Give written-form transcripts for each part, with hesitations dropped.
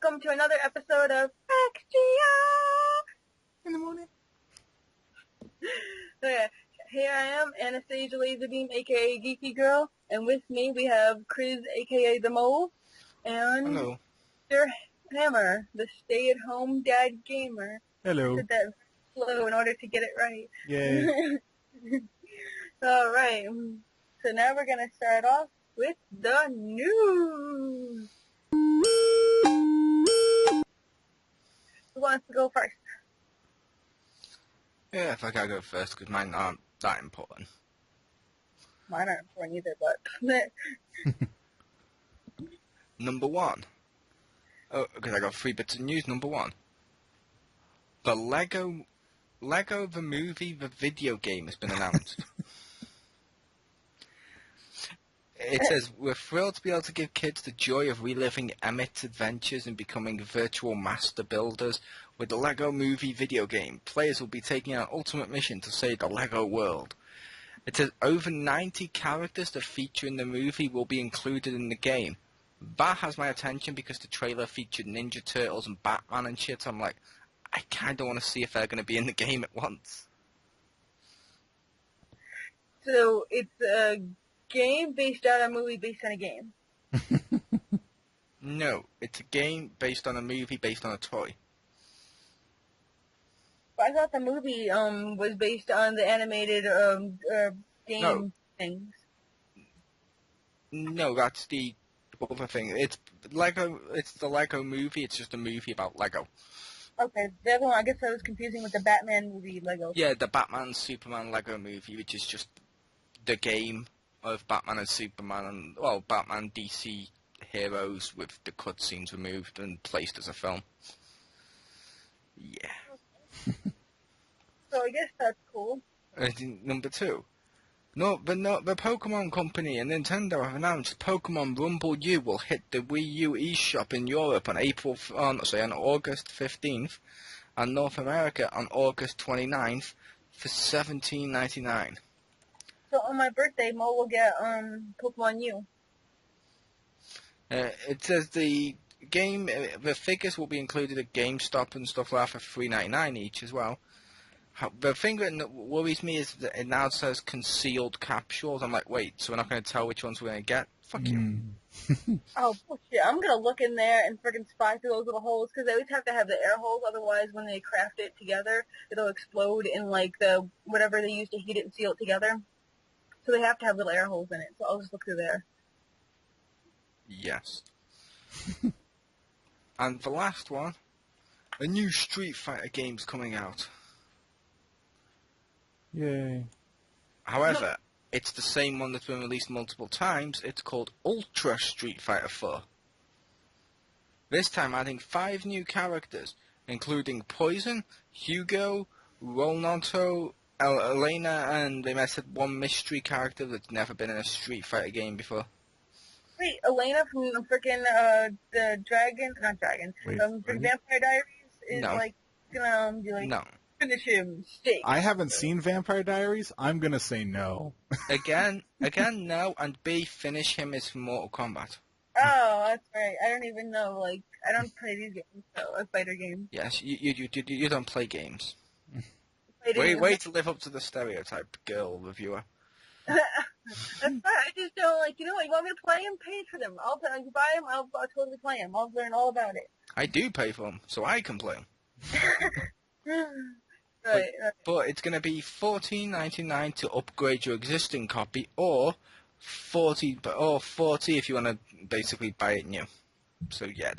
welcome to another episode of XGR in the morning. Okay, here I am, Anastasia Laserbeam, aka Geeky Girl, and with me we have Chris, aka The Mole, and Hello. Mr. Hammer, the stay-at-home dad gamer. Hello. I said that slow in order to get it right. Yay. Alright, so now we're going to start off with the news. Who wants to go first? Yeah, if I gotta go first, because mine aren't that important. Mine aren't important either, but... Number one. Oh, because I got 3 bits of news. Number one. The Lego the Movie, the video game has been announced. It says, we're thrilled to be able to give kids the joy of reliving Emmett's adventures and becoming virtual master builders with the Lego Movie video game. Players will be taking an ultimate mission to save the Lego world. It says over 90 characters that feature in the movie will be included in the game. That has my attention because the trailer featured Ninja Turtles and Batman and shit. I'm like, I kind of want to see if they're going to be in the game at once. So, it's a game based on a movie based on a game. No, it's a game based on a movie based on a toy. But I thought the movie was based on the animated game things. No, that's the other thing. It's Lego. It's the Lego movie. It's just a movie about Lego. Okay, the other one, I guess I was confusing with the Batman movie Lego. Yeah, the Batman Superman Lego movie, which is just the game of Batman and Superman and, well, Batman DC heroes with the cutscenes removed and placed as a film. Yeah. So I guess that's cool. Number two. The Pokemon Company and Nintendo have announced Pokemon Rumble U will hit the Wii U eShop in Europe on August 15th, and North America on August 29th for $17.99. So on my birthday, Mo will get Pokemon U. It says the figures will be included at GameStop and stuff like that for $3.99 each as well. The thing that worries me is that it now says concealed capsules. I'm like, wait, so we're not going to tell which ones we're going to get? Fuck you. Oh, bullshit. I'm going to look in there and freaking spy through those little holes, because they always have to have the air holes, otherwise when they craft it together, it'll explode in, like, the whatever they use to heat it and seal it together. So they have to have little air holes in it, so I'll just look through there. Yes. And the last one, a new Street Fighter game's coming out. Yay. However, it's the same one that's been released multiple times. It's called Ultra Street Fighter 4. This time adding 5 new characters, including Poison, Hugo, Rolnato, Elena, and they messed up one mystery character that's never been in a Street Fighter game before. Wait, Elena from freaking the Dragon, not Dragon, Vampire Diaries is No. like gonna be like, No. finish him, steak. I haven't seen Vampire Diaries. I'm gonna say no. Again, no, and B, finish him is from Mortal Kombat. Oh, that's right. I don't even know. Like, I don't play these games, so fighter games. Yes, you don't play games. Fighting Way to live up to the stereotype, girl reviewer. That's fine. I just don't like. You know what? You want me to play them? Pay for them. I'll you buy them. I'll totally play them. I'll learn all about it. I do pay for them, so I can play them. Right. But it's going to be $14.99 to upgrade your existing copy, or $40 if you want to basically buy it new. So yeah,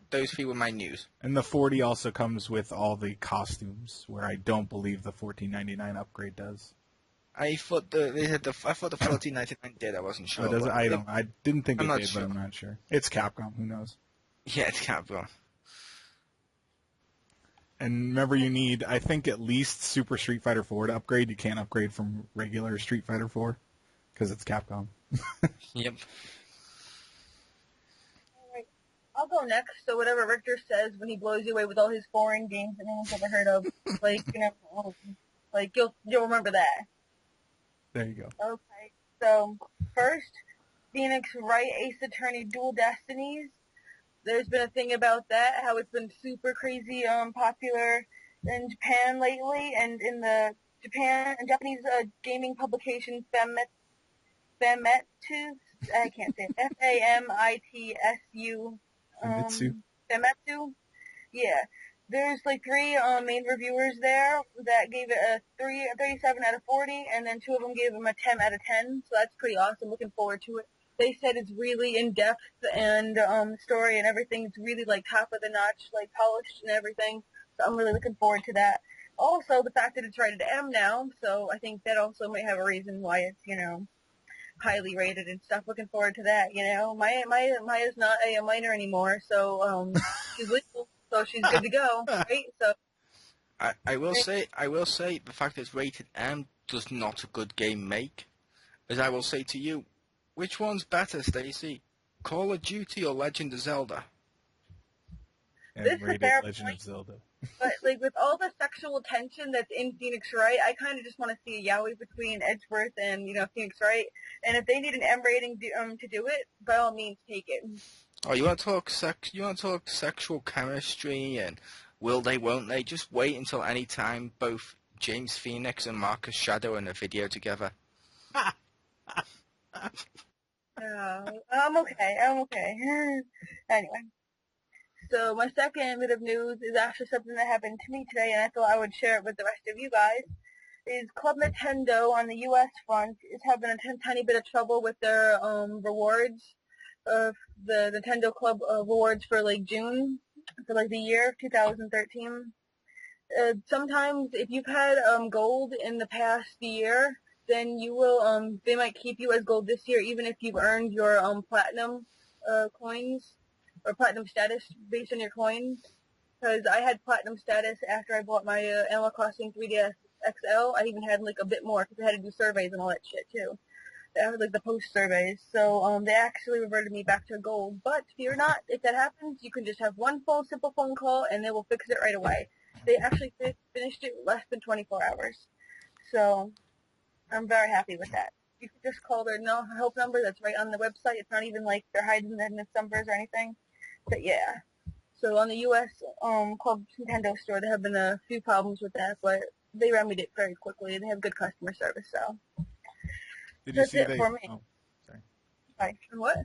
those 3 were my news. And the 40 also comes with all the costumes, where I don't believe the $14.99 upgrade does. I thought the $14.99 did. I wasn't sure. Oh, does it? I didn't think I'm it not did, sure. but I'm not sure. It's Capcom. Who knows? Yeah, it's Capcom. And remember, you need, I think, at least Super Street Fighter 4 to upgrade. You can't upgrade from regular Street Fighter 4 because it's Capcom. Yep. Alright. I'll go next. So whatever Richter says when he blows you away with all his foreign games that no one's ever heard of, like, you know, like you'll remember that. There you go. Okay. So first, Phoenix Wright Ace Attorney Dual Destinies. there's been a thing about that, how it's been super crazy popular in Japan lately, and in the Japanese gaming publication Famitsu, I can't say it, Famitsu, Famitsu? Famitsu, yeah. There's like three main reviewers there that gave it a 37 out of 40, and then two of them gave them a 10 out of 10, so that's pretty awesome. Looking forward to it. They said it's really in-depth, and story and everything's really like top of the notch, like polished and everything, so I'm really looking forward to that. Also, the fact that it's rated M now, so I think that also might have a reason why it's, highly rated and stuff. Looking forward to that, Maya's not a minor anymore, so she's legal, so she's good to go, right? So I will say the fact that it's rated M does not a good game make. As I will say to you, which one's better, Stacy? Call of Duty or Legend of Zelda? And this is a rated fair Legend point. of Zelda. But like with all the sexual tension that's in Phoenix Wright, I kind of just want to see a yaoi between Edgeworth and Phoenix Wright. And if they need an M rating to do it, by all means take it. Oh, you want to talk sexual chemistry and will they, won't they? Just wait until any time both James Phoenix and Marcus Shadow are in a video together. I'm okay. Anyway. So my second bit of news is actually something that happened to me today, and I thought I would share it with the rest of you guys. Is Club Nintendo on the U.S. front is having a tiny bit of trouble with their rewards, the Nintendo Club rewards for like June, for like the year of 2013. Sometimes if you've had gold in the past year, then you will they might keep you as gold this year, even if you've earned your platinum coins. Or platinum status based on your coins, because I had platinum status after I bought my Animal Crossing 3DS XL. I even had like a bit more because I had to do surveys and all that shit too. That was like the post surveys, so they actually reverted me back to gold. But fear not, if that happens, you can just have one simple phone call, and they will fix it right away. They actually finished it less than 24 hours, so I'm very happy with that. You can just call their help number that's right on the website. It's not even like they're hiding the numbers or anything. But yeah, so on the U.S. Club Nintendo store, there have been a few problems with that, but they remedied it very quickly. They have good customer service, so that's it for me. Oh, sorry. Sorry. What?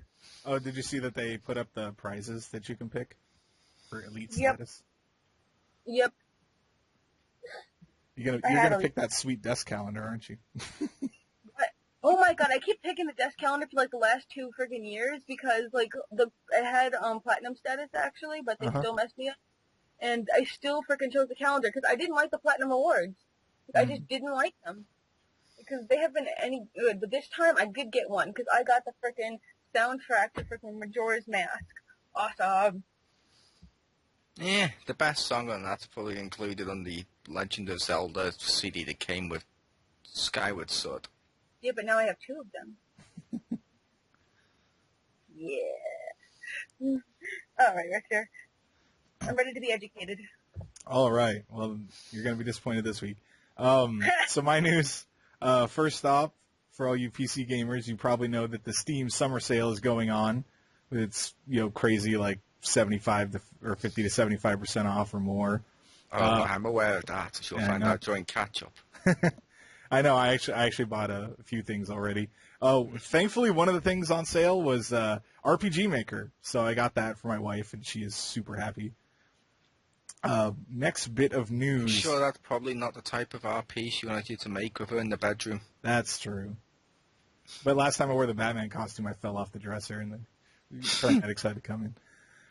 Oh, did you see that they put up the prizes that you can pick for elite Yep. status? Yep. You're gonna pick that sweet desk calendar, aren't you? Oh my god, I keep picking the desk calendar for like the last 2 friggin' years because like I had platinum status actually, but they still messed me up, and I still frickin' chose the calendar because I didn't like the platinum awards. I just didn't like them because they haven't been any good. But this time I did get one because I got the frickin' soundtrack to frickin' Majora's Mask. Awesome. Yeah, the best song on that's probably included on the Legend of Zelda CD that came with Skyward Sword. Yeah, but now I have 2 of them. Yeah. All right, Richter. I'm ready to be educated. All right. Well, you're going to be disappointed this week. So my news, first off, for all you PC gamers, you probably know that the Steam summer sale is going on. It's, crazy, like 75 or 50 to 75% off or more. Oh, I'm aware of that. You'll find out during catch-up. I know. I actually bought a few things already. Oh, thankfully, one of the things on sale was RPG Maker, so I got that for my wife, and she is super happy. Next bit of news. I'm sure that's probably not the type of RP she wanted you to make with her in the bedroom. That's true. But last time I wore the Batman costume, I fell off the dresser, and the paramedics had to come in.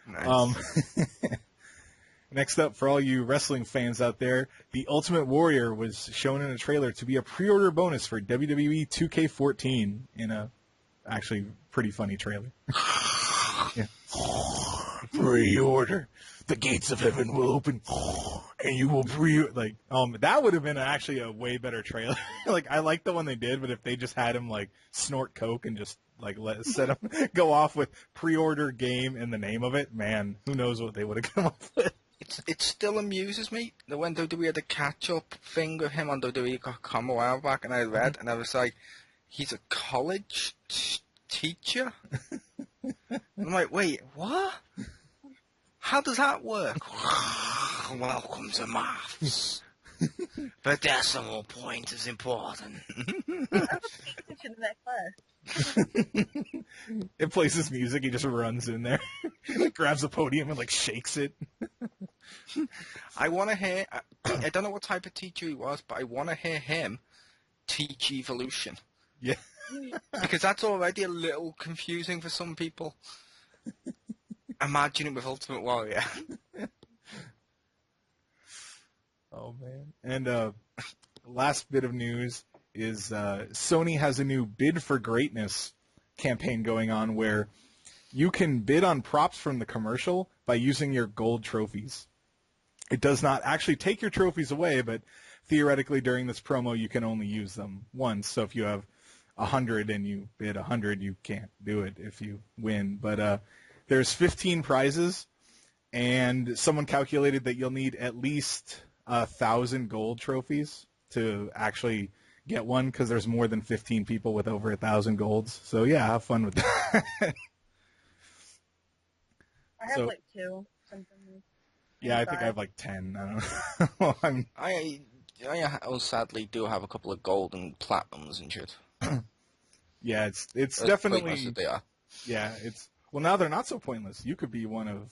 Nice. Next up, for all you wrestling fans out there, the Ultimate Warrior was shown in a trailer to be a pre-order bonus for WWE 2K14 in a actually pretty funny trailer. Yeah. Pre-order. The gates of heaven will open, and you will that would have been actually a way better trailer. I like the one they did, but if they just had him snort coke and just set him go off with pre-order game in the name of it, man, who knows what they would have come up with. It still amuses me that when WWE had a catch-up thing with him on WWE.com a while back, and I read, and I was like, he's a college teacher? I'm like, wait, what? How does that work? Welcome to maths. The decimal point is important. I'm not paying attention in that class. It plays his music. He just runs in there, grabs a podium and like shakes it. I want to hear. I don't know what type of teacher he was, but I want to hear him teach evolution. Yeah. Because that's already a little confusing for some people. Imagine it with Ultimate Warrior. Oh man. And last bit of news is Sony has a new Bid for Greatness campaign going on where you can bid on props from the commercial by using your gold trophies. It does not actually take your trophies away, but theoretically during this promo you can only use them once. So if you have 100 and you bid 100, you can't do it if you win. But there's 15 prizes, and someone calculated that you'll need at least 1,000 gold trophies to actually get one, because there's more than 15 people with over 1,000 golds. So yeah, have fun with that. I have like 2. Something. Yeah, I think I have like 10. I don't know. I sadly do have a couple of gold and platinums and shit. Yeah, it's As definitely. pointless as they are. Yeah, well, now they're not so pointless. You could be one of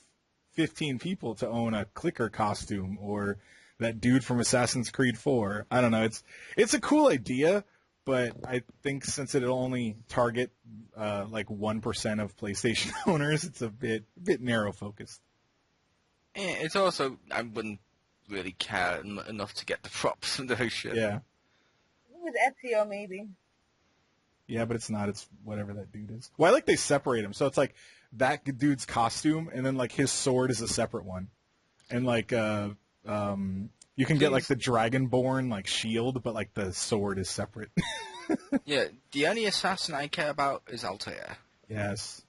15 people to own a clicker costume, or that dude from Assassin's Creed 4. I don't know. It's a cool idea, but I think since it'll only target like 1% of PlayStation owners, it's a bit narrow focused. It's also, I wouldn't really care enough to get the props and those shit. Yeah. It was Ezio, maybe. Yeah, but it's not. It's whatever that dude is. Well, I like they separate him. So it's like that dude's costume, and then like his sword is a separate one. And like you can get like the Dragonborn like shield, but like the sword is separate. Yeah, the only assassin I care about is Altair. Yes.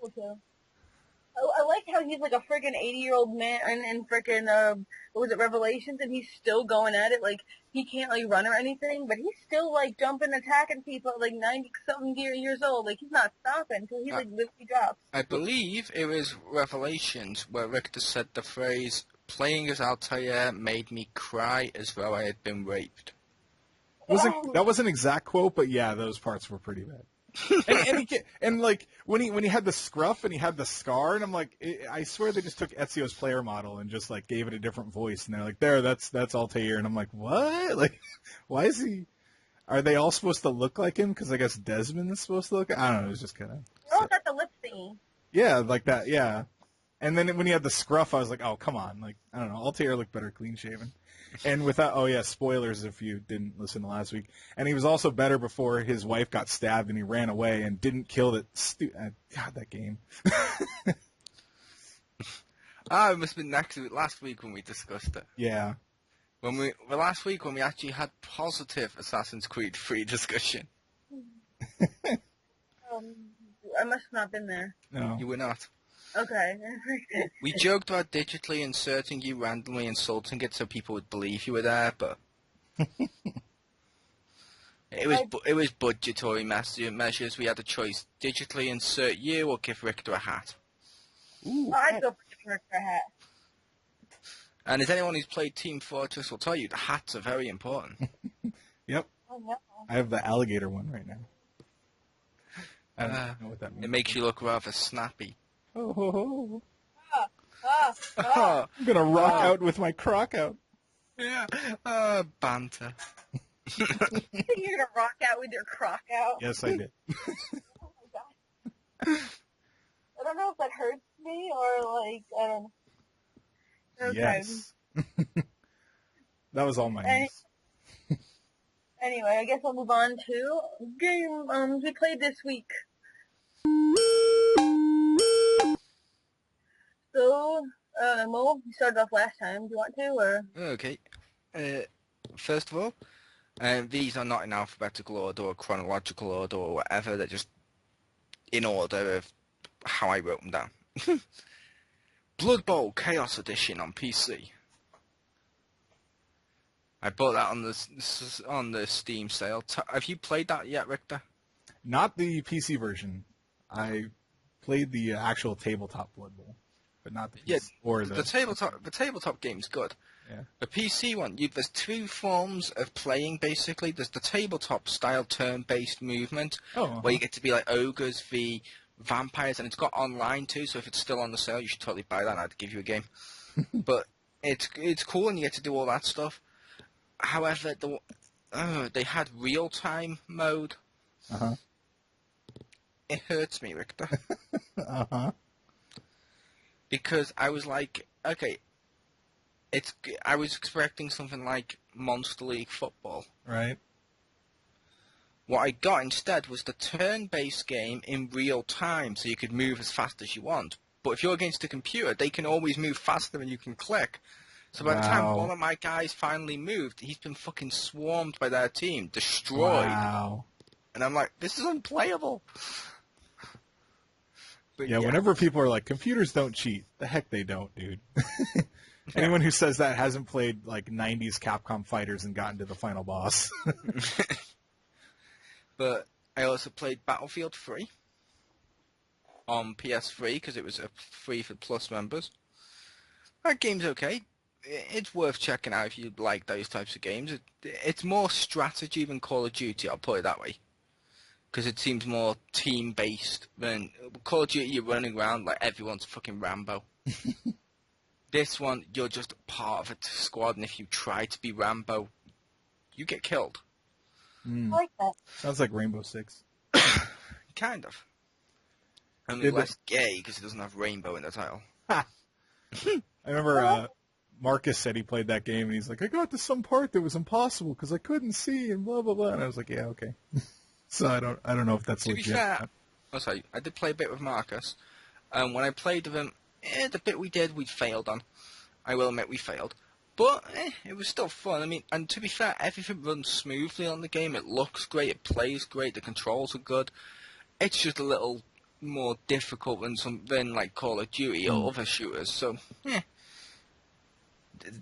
Cool too. I like how he's like a freaking 80-year-old man in freaking, what was it, Revelations, and he's still going at it. Like, he can't, like, run or anything, but he's still, like, jumping, attacking people at, like, 90-something years old. Like, he's not stopping until he, like, literally drops. I believe it was Revelations where Richter said the phrase, "Playing as Altair made me cry as though I had been raped." That wasn't an exact quote, but yeah, those parts were pretty bad. and like when he had the scruff and he had the scar, and I'm like, I swear they just took Ezio's player model and just like gave it a different voice, and they're like, that's Altair, and I'm like, what? Like, why is he? Are they all supposed to look like him? Because I guess Desmond is supposed to look. I don't know. It was just kind of. Oh, that's the lip thingy. Yeah, like that. Yeah. And then when he had the scruff, I was like, oh, come on. Like, I don't know. Altair looked better clean shaven. And without, oh yeah, spoilers if you didn't listen to last week. And he was also better before his wife got stabbed and he ran away and didn't kill that God, that game. It must have been next week, last week when we discussed it. Yeah. Last week when we actually had positive Assassin's Creed 3 discussion. I must have not been there. No. You were not. Okay. We joked about digitally inserting you randomly, insulting it so people would believe you were there, but it was budgetary measures. We had a choice: digitally insert you or give Richter a hat. Ooh. I'd go for a hat. And as anyone who's played Team Fortress will tell you, the hats are very important. Yep. Oh, no. I have the alligator one right now. I don't know what that means. It makes you look rather snappy. Oh, ho, ho. Ah. I'm going to rock out with my croc out. Yeah. Banter. You're going to rock out with your croc out? Yes, I did. Oh, my God. I don't know if that hurts me or, like, I don't know. Okay. Yes. That was all my news. Anyway, I guess I'll move on to game we played this week. So, Mo, you started off last time. Do you want to, or? Okay. First of all, these are not in alphabetical order or chronological order or whatever. They're just in order of how I wrote them down. Blood Bowl Chaos Edition on PC. I bought that on the Steam sale. Have you played that yet, Richter? Not the PC version. I played the actual tabletop Blood Bowl. but not the PC Yeah, or the tabletop game's good. Yeah. The PC one, there's two forms of playing basically. There's the tabletop style turn-based movement, where you get to be like ogres v vampires, and it's got online too. So if it's still on the sale, you should totally buy that. I'd give you a game. But it's cool, and you get to do all that stuff. However, they had real-time mode. Uh-huh. It hurts me, Richter. Uh-huh. Because I was like, okay, I was expecting something like Monster League Football. Right. What I got instead was the turn-based game in real time, so you could move as fast as you want. But if you're against a computer, they can always move faster than you can click. So by the time one of my guys finally moved, he's been fucking swarmed by their team, destroyed. Wow. And I'm like, this is unplayable. But Yeah, whenever people are like, computers don't cheat, the heck they don't, dude. Anyone who says that hasn't played like 90s Capcom fighters and gotten to the final boss. But I also played Battlefield 3 on PS3 because it was free for Plus members. That game's okay. It's worth checking out if you like those types of games. It's more strategy than Call of Duty, I'll put it that way. Because it seems more team-based than Call of Duty. You're running around like everyone's fucking Rambo. This one, you're just part of a squad, and if you try to be Rambo, you get killed. I like that. Sounds like Rainbow Six. Kind of. Only less gay because it doesn't have rainbow in the title. I remember Marcus said he played that game, and he's like, I got to some part that was impossible because I couldn't see, and blah, blah, blah. And I was like, yeah, okay. So I don't know if that's to legit. To be fair, I did play a bit with Marcus. When I played with him, the bit we did, we failed on. I will admit we failed. But it was still fun. I mean, and to be fair, everything runs smoothly on the game. It looks great, it plays great, the controls are good. It's just a little more difficult than like Call of Duty or other shooters. So, yeah.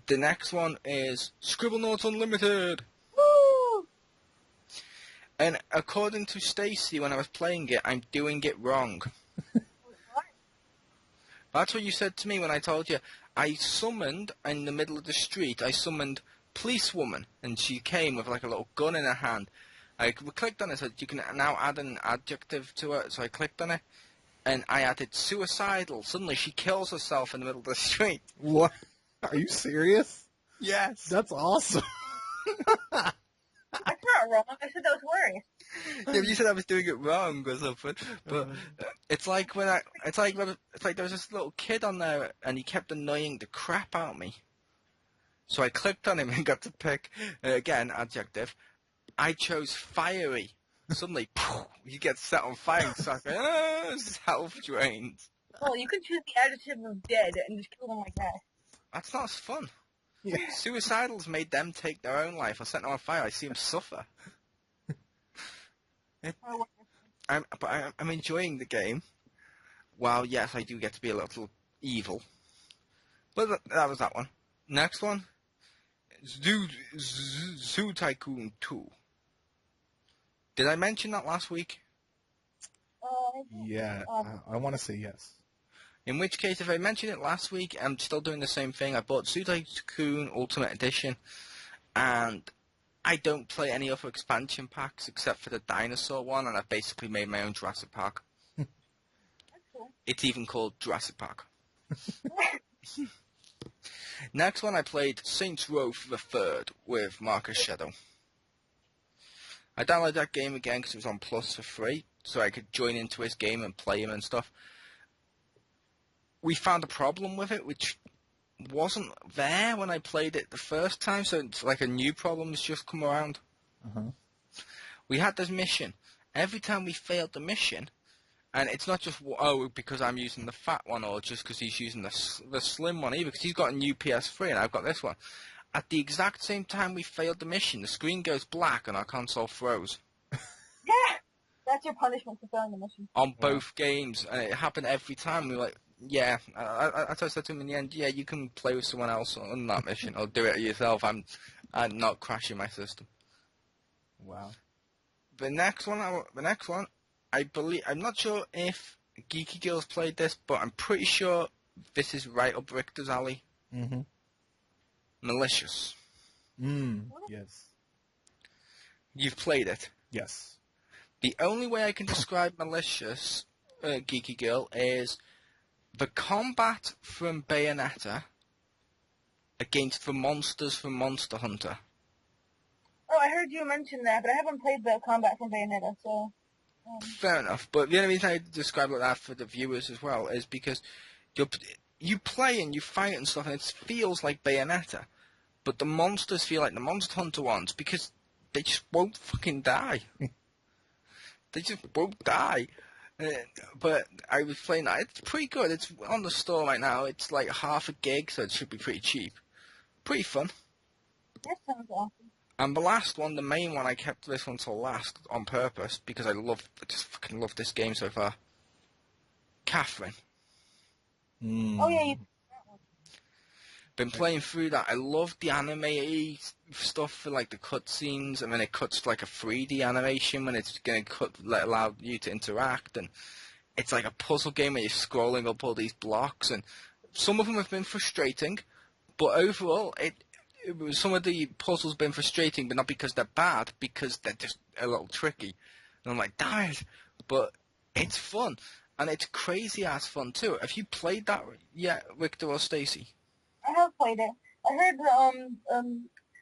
The next one is Scribblenauts Unlimited. Woo! And according to Stacy, when I was playing it, I'm doing it wrong. That's what you said to me when I told you. I summoned, in the middle of the street, I summoned Policewoman, and she came with like a little gun in her hand. I clicked on it, said you can now add an adjective to it, so I clicked on it, and I added suicidal. Suddenly she kills herself in the middle of the street. What? Are you serious? Yes. That's awesome. That's not wrong. I said that was hilarious. Yeah, but you said I was doing it wrong or something. But it's like there was this little kid on there, and he kept annoying the crap out of me. So I clicked on him and got to pick again adjective. I chose fiery. Suddenly, he gets set on fire and starts going, self-drained. Well, you can choose the adjective of dead and just kill them like that. That's not as fun. Yeah. Suicidals made them take their own life. I set them on fire. I see them suffer. I'm enjoying the game. While, yes, I do get to be a little evil. But that was that one. Next one. Zoo Tycoon 2. Did I mention that last week? Yeah, I want to say yes. In which case, if I mentioned it last week, I'm still doing the same thing. I bought Zoo Tycoon Ultimate Edition, and I don't play any other expansion packs except for the dinosaur one, and I've basically made my own Jurassic Park. That's cool. It's even called Jurassic Park. Next one, I played Saints Row the Third with Marcus Shadow. I downloaded that game again because it was on Plus for free, so I could join into his game and play him and stuff. We found a problem with it, which wasn't there when I played it the first time, so it's like a new problem has just come around. Uh-huh. We had this mission. Every time we failed the mission, and it's not just, because I'm using the fat one, or just because he's using the slim one either, because he's got a new PS3 and I've got this one. At the exact same time we failed the mission, the screen goes black and our console froze. Yeah! That's your punishment for failing the mission. On both games, and it happened every time. We were like, yeah, I said to him in the end, yeah, you can play with someone else on that mission, or do it yourself. I'm not crashing my system. Wow. The next one, I believe, I'm not sure if Geeky Girls played this, but I'm pretty sure this is right up Richter's alley. Mm-hmm. Malicious. Yes. You've played it. Yes. The only way I can describe Malicious, Geeky Girl, is the combat from Bayonetta against the monsters from Monster Hunter. Oh, I heard you mention that, but I haven't played the combat from Bayonetta, so... Fair enough, but the only reason I describe it like that for the viewers as well is because you play and you fight and stuff, and it feels like Bayonetta, but the monsters feel like the Monster Hunter ones because they just won't fucking die. They just won't die. But I was playing that. It's pretty good. It's on the store right now. It's like half a gig, so it should be pretty cheap. Pretty fun. That sounds awesome. And the last one, the main one, I kept this one till last on purpose because I just fucking love this game so far. Catherine. Oh, yeah, you... Been playing through that. I love the anime stuff for like the cutscenes, and then it cuts to like a 3D animation when it's going to allow you to interact, and it's like a puzzle game where you're scrolling up all these blocks, and some of them have been frustrating, but overall, some of the puzzles have been frustrating, but not because they're bad, because they're just a little tricky. And I'm like, damn it! But it's fun, and it's crazy ass fun too. Have you played that yet, Victor or Stacy? I have played it. I heard,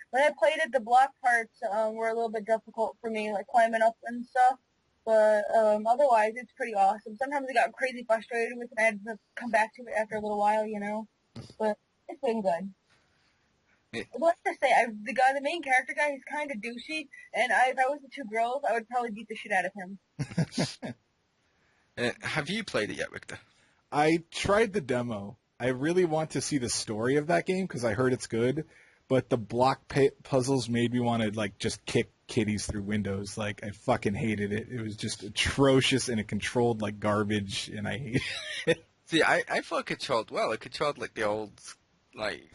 when I played it, the block parts, were a little bit difficult for me, like climbing up and stuff. But, otherwise, it's pretty awesome. Sometimes I got crazy frustrated with it, and I had to come back to it after a little while, you know? But it's been good. Let's just say, the main character guy, he's kind of douchey, and if I was the two girls, I would probably beat the shit out of him. Have you played it yet, Victor? I tried the demo. I really want to see the story of that game because I heard it's good, but the block puzzles made me want to like just kick kitties through windows. Like I fucking hated it. It was just atrocious, and it controlled like garbage, and I hated it. See, I thought it controlled well. It controlled like the old like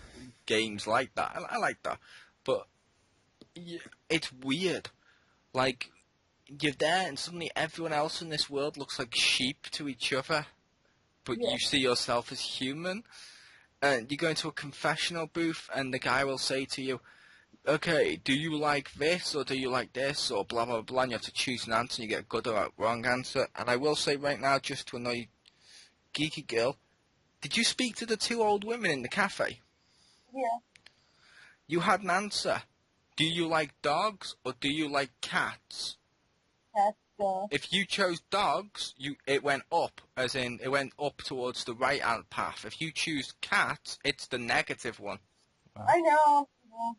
games like that. I like that, but it's weird. Like you're there, and suddenly everyone else in this world looks like sheep to each other, but you see yourself as human. And you go into a confessional booth, and the guy will say to you, okay, do you like this, or do you like this, or blah, blah, blah, and you have to choose an answer, and you get a good or wrong answer. And I will say right now, just to annoy Geeky Girl, did you speak to the two old women in the cafe? Yeah. You had an answer. Do you like dogs, or do you like cats? Cats, If you chose dogs, it went up, as in it went up towards the right-hand path. If you choose cats, it's the negative one. Wow. I know. Yeah.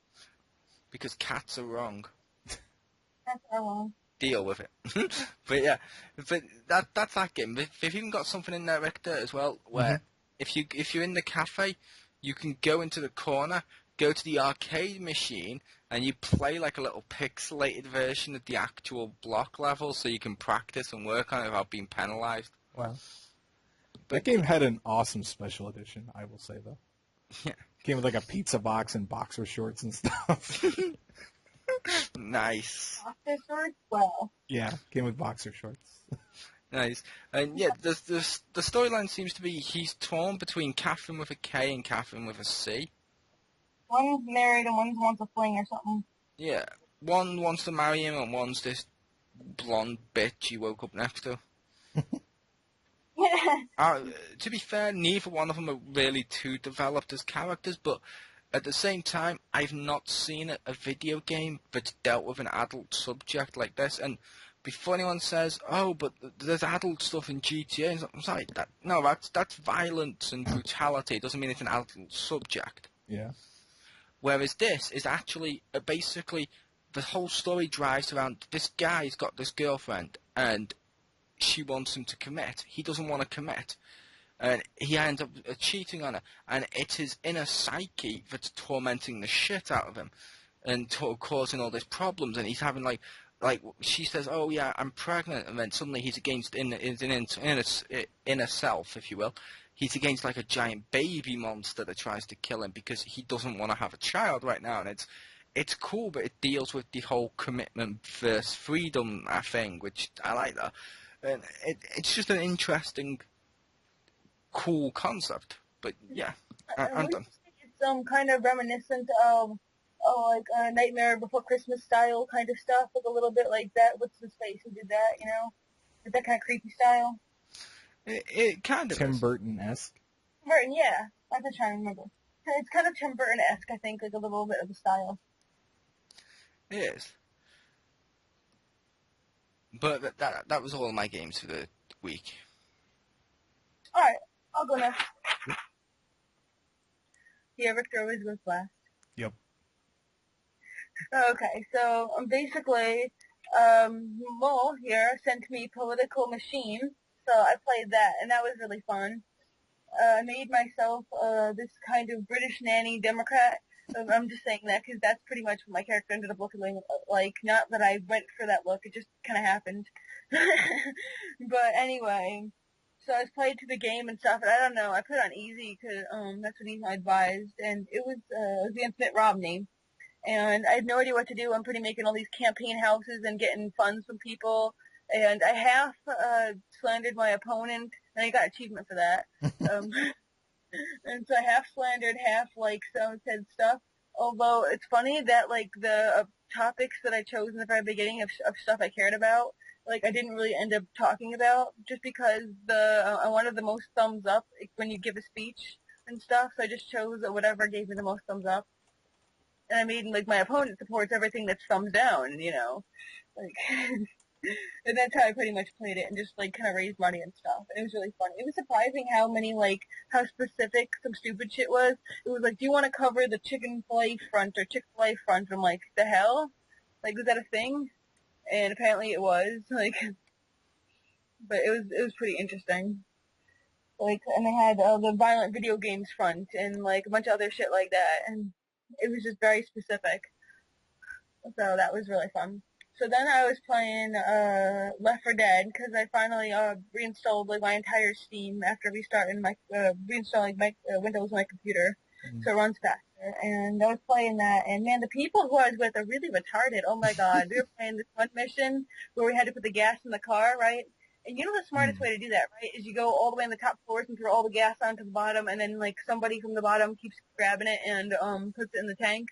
Because cats are wrong. Cats are wrong. Deal with it. But yeah, but that's that game. They've even got something in there, Richter, as well, where if you're in the cafe, you can go into the corner, go to the arcade machine, and you play like a little pixelated version of the actual block level, so you can practice and work on it without being penalized. Wow. That game had an awesome special edition, I will say, though. Yeah. Came with like a pizza box and boxer shorts and stuff. Nice. Boxer shorts? Well. Yeah, came with boxer shorts. Nice. And yeah, the storyline seems to be he's torn between Catherine with a K and Catherine with a C. One's married and one wants a fling or something. Yeah. One wants to marry him, and one's this blonde bitch he woke up next to. To be fair, neither one of them are really too developed as characters, but at the same time, I've not seen a video game that's dealt with an adult subject like this. And before anyone says, oh, but there's adult stuff in GTA, I'm sorry, that's violence and brutality. It doesn't mean it's an adult subject. Yeah. Whereas this is actually, basically, the whole story drives around this guy's got this girlfriend, and she wants him to commit. He doesn't want to commit. And he ends up cheating on her. And it's his inner psyche that's tormenting the shit out of him and causing all these problems. And he's having, like she says, oh, yeah, I'm pregnant. And then suddenly he's against his inner self, if you will. He's against, like, a giant baby monster that tries to kill him because he doesn't want to have a child right now. And it's cool, but it deals with the whole commitment versus freedom thing, which I like that. And it's just an interesting, cool concept. But yeah, I I'm would done. say it's kind of reminiscent of like a Nightmare Before Christmas style kind of stuff, like a little bit like that. What's his face who did that? You know, like that kind of creepy style. It kind of Tim is. Burton-esque. Burton, yeah. I'm just trying to remember. It's kind of Tim Burton-esque, I think, like a little bit of the style. It is. But that was all my games for the week. All right, I'll go next. Yeah, Victor always goes last. Yep. Okay, so basically, Mo here sent me Political Machine, so I played that, and that was really fun. I made myself this kind of British nanny Democrat. I'm just saying that because that's pretty much what my character ended up looking like. Not that I went for that look, it just kind of happened. But anyway, so I was playing to the game and stuff, and I don't know, I put it on easy because that's what he advised, and it was against Mitt Romney. And I had no idea what to do. I'm pretty making all these campaign houses and getting funds from people. And I half slandered my opponent, and I got achievement for that. Um, and so I half slandered, half like some said stuff. Although it's funny that like the topics that I chose in the very beginning of stuff I cared about, like I didn't really end up talking about just because I wanted the most thumbs up when you give a speech and stuff. So I just chose whatever gave me the most thumbs up. And I mean, like, my opponent supports everything that's thumbs down, you know? Like, and that's how I pretty much played it, and just, like, kind of raised money and stuff. It was really fun. It was surprising how many, like, how specific some stupid shit was. It was like, do you want to cover the Chick-fil-A front or Chick-fil-A front? I'm like, the hell? Like, was that a thing? And apparently it was, like, but it was pretty interesting. Like, and they had the violent video games front and, like, a bunch of other shit like that, and it was just very specific. So that was really fun. So then I was playing Left 4 Dead because I finally reinstalled like my entire Steam after reinstalling my Windows on my computer, so it runs faster. And I was playing that, and man, the people who I was with are really retarded. Oh my god, we were playing this one mission where we had to put the gas in the car, right? And you know the smartest way to do that, right? Is you go all the way in the top floors and throw all the gas onto the bottom, and then like somebody from the bottom keeps grabbing it and puts it in the tank.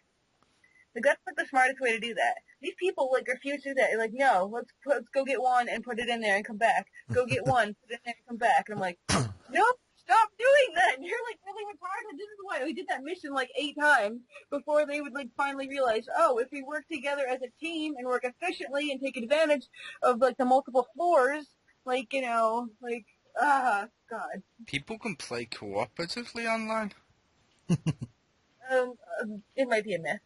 Like that's like the smartest way to do that. These people like refuse to do that. They're like, no, let's go get one and put it in there and come back. Go get one, put it in there and come back. And I'm like, no, stop doing that. And you're like really retarded. This is why we did that mission like 8 times before they would like finally realize, oh, if we work together as a team and work efficiently and take advantage of like the multiple floors, like you know, like God. People can play cooperatively online. It might be a myth.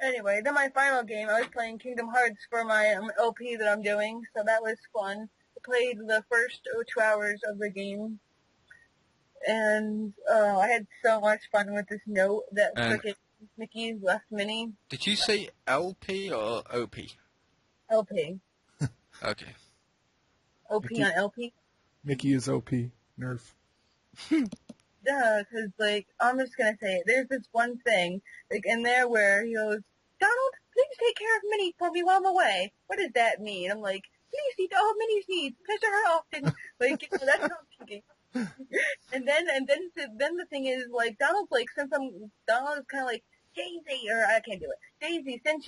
Anyway, then my final game, I was playing Kingdom Hearts for my LP that I'm doing, so that was fun. I played the first 2 hours of the game, and I had so much fun with this note that frickin' Mickey left Minnie. Did you say LP or OP? LP. Okay. OP Mickey. on LP? Mickey is OP. Nerf. Duh, because, like, I'm just gonna say it. There's this one thing, like, in there where he goes, Donald, please take care of Minnie for me while I'm away. What does that mean? I'm like, please see all Minnie's needs. Pleasure her often. Like, you know, that's what I'm thinking. and then the thing is, like, Donald is kind of like, Daisy, or I can't do it. Daisy, since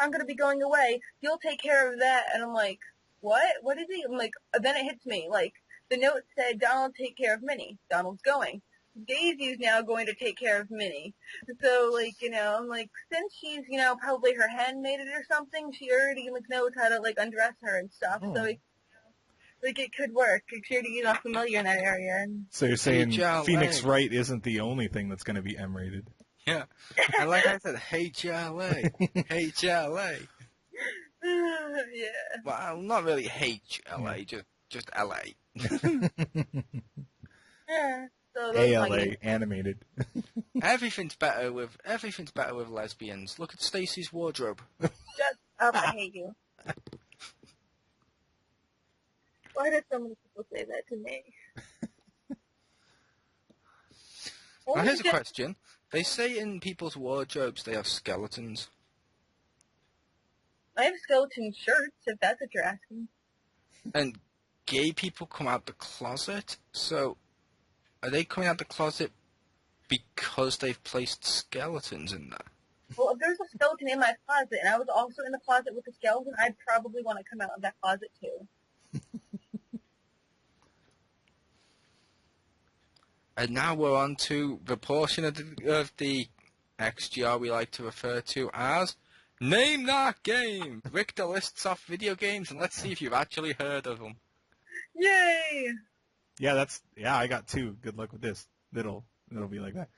I'm gonna be going away, you'll take care of that. And I'm like, what? What is he? I'm like, then it hits me, like, the note said, Donald, take care of Minnie. Donald's going. Daisy's now going to take care of Minnie. So, like, you know, I'm like, since she's, you know, probably her handmaiden or something, she already, like, knows how to, like, undress her and stuff. Oh. So, like, it could work. She already is not familiar in that area. And So you're saying Hey, Phoenix Wright isn't the only thing that's going to be M-rated? Yeah. And like I said, hey, JLA. Hey, JLA. yeah. Well, not really HLA, just LA. Yeah. So ALA, animated. Everything's better with lesbians. Look at Stacy's wardrobe. Shut up, I hate you. Why do so many people say that to me? Now here's a question. They say in people's wardrobes they have skeletons. I have skeleton shirts, if that's what you're asking. And gay people come out the closet, so Are they coming out the closet because they've placed skeletons in there? Well, if there's a skeleton in my closet, and I was also in the closet with the skeleton, I'd probably want to come out of that closet too. And now we're on to the portion of the XGR we like to refer to as Name That Game! Richter lists off video games, and let's see if you've actually heard of them. Yay! Yeah, I got 2. Good luck with this. It'll be like that.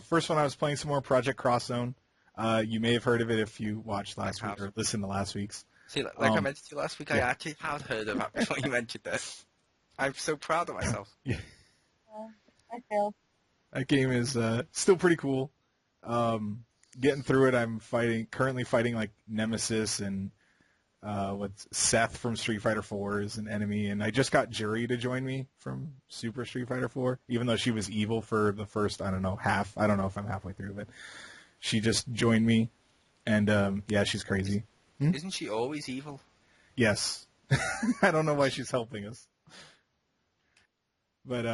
First one, I was playing some more Project Cross Zone. You may have heard of it if you watched last week or listened to last week's. See, like I mentioned to you last week, I actually had heard of that before you mentioned this. I'm so proud of myself. Yeah. I failed. That game is still pretty cool. Getting through it, I'm currently fighting like Nemesis and Seth from Street Fighter 4 is an enemy, and I just got Jury to join me from Super Street Fighter 4, even though she was evil for the first, I don't know, half. I don't know if I'm halfway through, but she just joined me, and yeah, she's crazy. Isn't she always evil? Yes. I don't know why she's helping us. But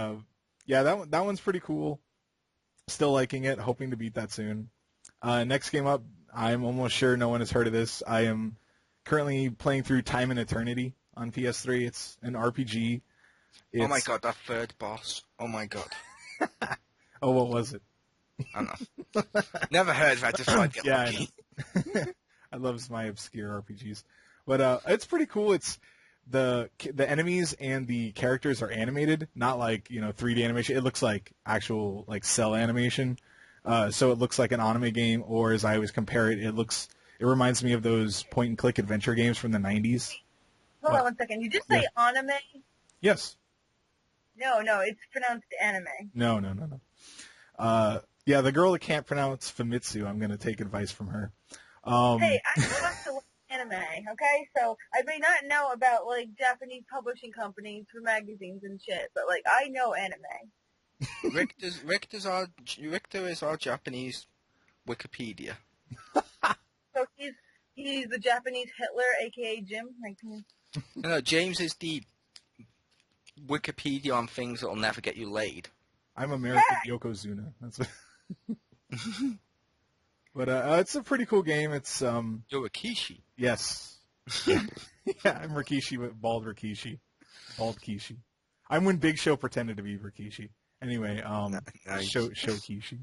yeah, that one's pretty cool. Still liking it. Hoping to beat that soon. Next game up, I'm almost sure no one has heard of this. I am currently playing through Time and Eternity on PS3. It's an RPG. Oh my god, that third boss. Oh my god. Oh, what was it? I don't know. Never heard of it. I just like it. Yeah, I love my obscure RPGs. But it's pretty cool. It's the enemies and the characters are animated, not like 3D animation. It looks like actual like cell animation. So it looks like an anime game, or as I always compare it, it reminds me of those point and click adventure games from the 90s. Hold on one second. You just say anime? Yes. No, it's pronounced anime. No. Yeah, the girl that can't pronounce Famitsu, I'm going to take advice from her. Hey, I have to look at anime, okay? So I may not know about like Japanese publishing companies for magazines and shit, but like I know anime. Richter is our Japanese Wikipedia. So he's the Japanese Hitler, aka Jim. No, James is the Wikipedia on things that'll never get you laid. I'm American Yokozuna. That's what... But it's a pretty cool game. It's You're Rikishi. Yes. Yeah, I'm Rikishi, but bald Rikishi. Bald Kishi. I'm when Big Show pretended to be Rikishi. Anyway, nice. Show Kishi.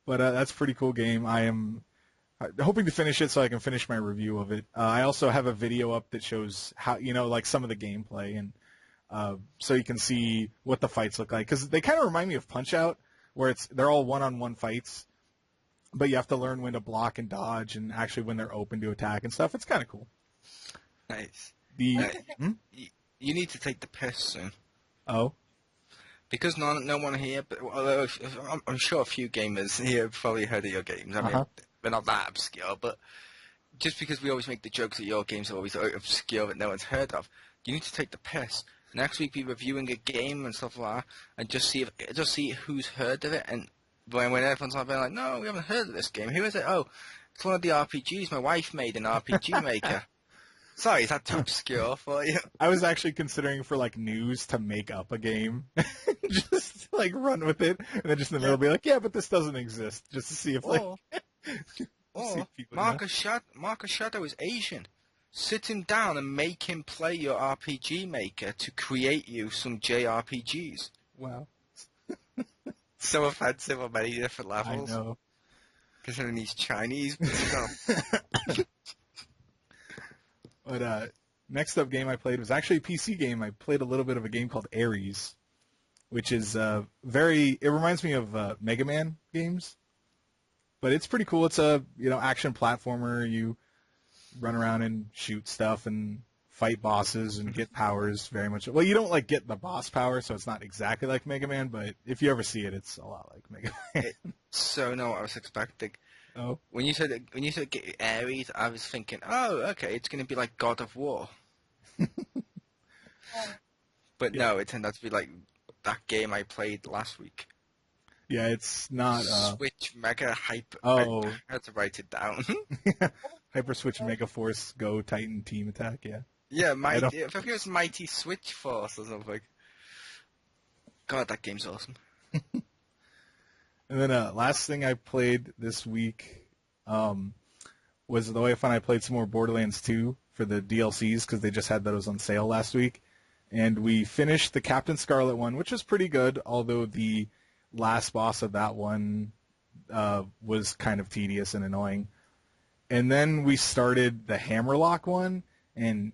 But that's a pretty cool game. I am hoping to finish it so I can finish my review of it. I also have a video up that shows how like some of the gameplay, and so you can see what the fights look like, because they kind of remind me of Punch-Out, where they're all one-on-one fights, but you have to learn when to block and dodge, and actually when they're open to attack and stuff. It's kind of cool. Nice. You need to take the piss soon. Oh. Because no one here, but although I'm sure a few gamers here have probably heard of your games. I mean, they're not that obscure, but just because we always make the jokes that your games are always obscure that no one's heard of, you need to take the piss. Next week, be reviewing a game and stuff like that, and just see who's heard of it. And when everyone's like, no, we haven't heard of this game. Who is it? Oh, it's one of the RPGs my wife made in RPG Maker. Sorry, is that too obscure for you? I was actually considering for like news to make up a game, just like run with it, and then just in the middle be like, yeah, but this doesn't exist, just to see if Marcus Shadow is Asian. Sit him down and make him play your RPG Maker to create you some JRPGs. Wow. So offensive on many different levels. I know. Considering he's Chinese. But next up game I played was actually a PC game. I played a little bit of a game called Ares, which is it reminds me of Mega Man games. But it's pretty cool. It's a action platformer. You run around and shoot stuff and fight bosses and get powers very much. Well, you don't like get the boss power, so it's not exactly like Mega Man, but if you ever see it, it's a lot like Mega Man. So no, I was expecting. Oh. When you said Ares, I was thinking, oh, okay, it's going to be like God of War. But no, it turned out to be like that game I played last week. Yeah, it's not Switch Mega Hyper. Oh. I had to write it down. Hyper Switch Mega Force Go Titan Team Attack. Yeah. Yeah, I think it was Mighty Switch Force or something. God, that game's awesome. And then last thing I played this week was the way I found I played some more Borderlands 2 for the DLCs because they just had those on sale last week. And we finished the Captain Scarlet one, which was pretty good, although the last boss of that one was kind of tedious and annoying. And then we started the Hammerlock one, and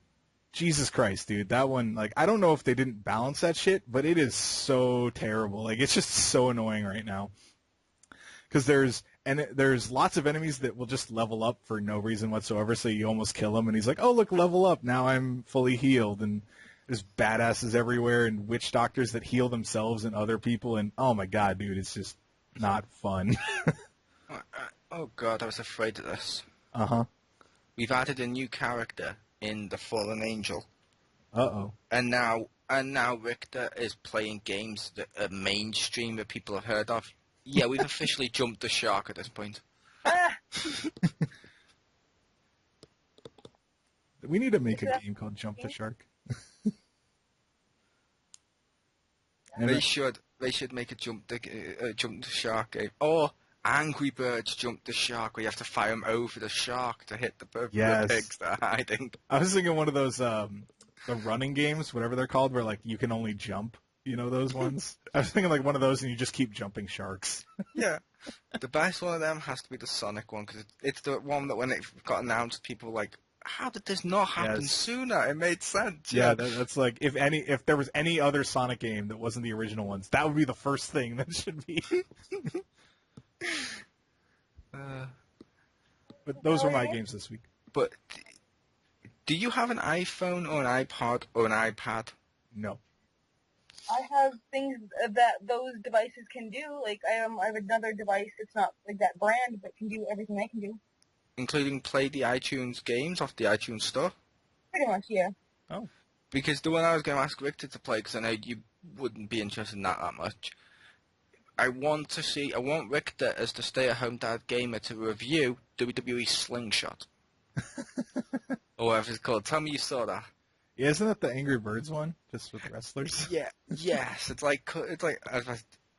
Jesus Christ, dude, that one, like, I don't know if they didn't balance that shit, but it is so terrible. Like, it's just so annoying right now. Because there's lots of enemies that will just level up for no reason whatsoever, so you almost kill him, and he's like, oh, look, level up, now I'm fully healed, and there's badasses everywhere, and witch doctors that heal themselves and other people, and oh my god, dude, it's just not fun. Oh god, I was afraid of this. Uh-huh. We've added a new character in the Fallen Angel. Uh-oh. And now Richter is playing games that are mainstream that people have heard of. Yeah, we've officially jumped the shark at this point. Ah! We need to make a game called Jump the Shark. They should make a jump the shark game. Or Angry Birds Jump the Shark, where you have to fire them over the shark to hit the pigs that are hiding. I was thinking one of those the running games, whatever they're called, where like you can only jump. You know those ones? I was thinking like one of those, and you just keep jumping sharks. Yeah. The best one of them has to be the Sonic one, because it's the one that when it got announced, people were like, how did this not happen sooner? It made sense. Yeah, that's like, if there was any other Sonic game that wasn't the original ones, that would be the first thing that should be. But those were my games this week. But do you have an iPhone or an iPod or an iPad? No. I have things that those devices can do. Like, I have another device that's not like that brand, but can do everything I can do. Including play the iTunes games off the iTunes store? Pretty much, yeah. Oh. Because the one I was going to ask Victor to play, because I know you wouldn't be interested in that much. I want Richter as the stay-at-home dad gamer to review WWE Slingshot. Or whatever it's called. Tell me you saw that. Yeah, isn't that the Angry Birds one, just with wrestlers? Yeah, yes.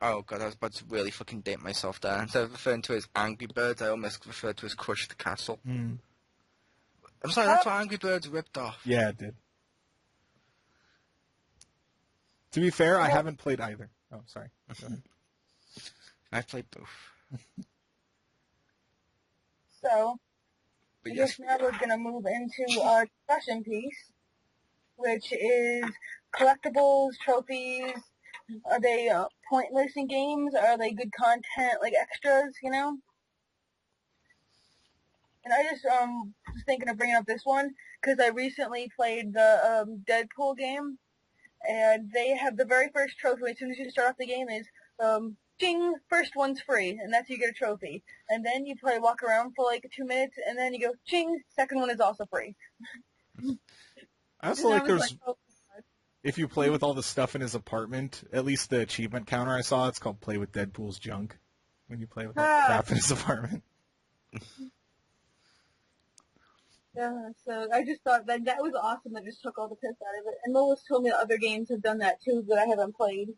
oh god, I was about to really fucking date myself there. Instead of referring to it as Angry Birds, I almost referred to it as Crush the Castle. Mm. I'm sorry, that's what Angry Birds ripped off. Yeah, it did. To be fair, I haven't played either. Oh, sorry. Go ahead. I've played both. So, But I yes, guess now we're going to move into our discussion piece, which is collectibles, trophies. Are they pointless in games? Are they good content, like extras, you know? And I just was thinking of bringing up this one, because I recently played the Deadpool game, and they have the very first trophy as soon as you start off the game is, ching, first one's free, and that's how you get a trophy. And then you walk around for like 2 minutes, and then you go, ching, second one is also free. I also like there's, if you play with all the stuff in his apartment, at least the achievement counter I saw, it's called Play with Deadpool's Junk, when you play with all the crap in his apartment. Yeah, so I just thought that was awesome. That just took all the piss out of it. And Lois told me that other games have done that too, that I haven't played.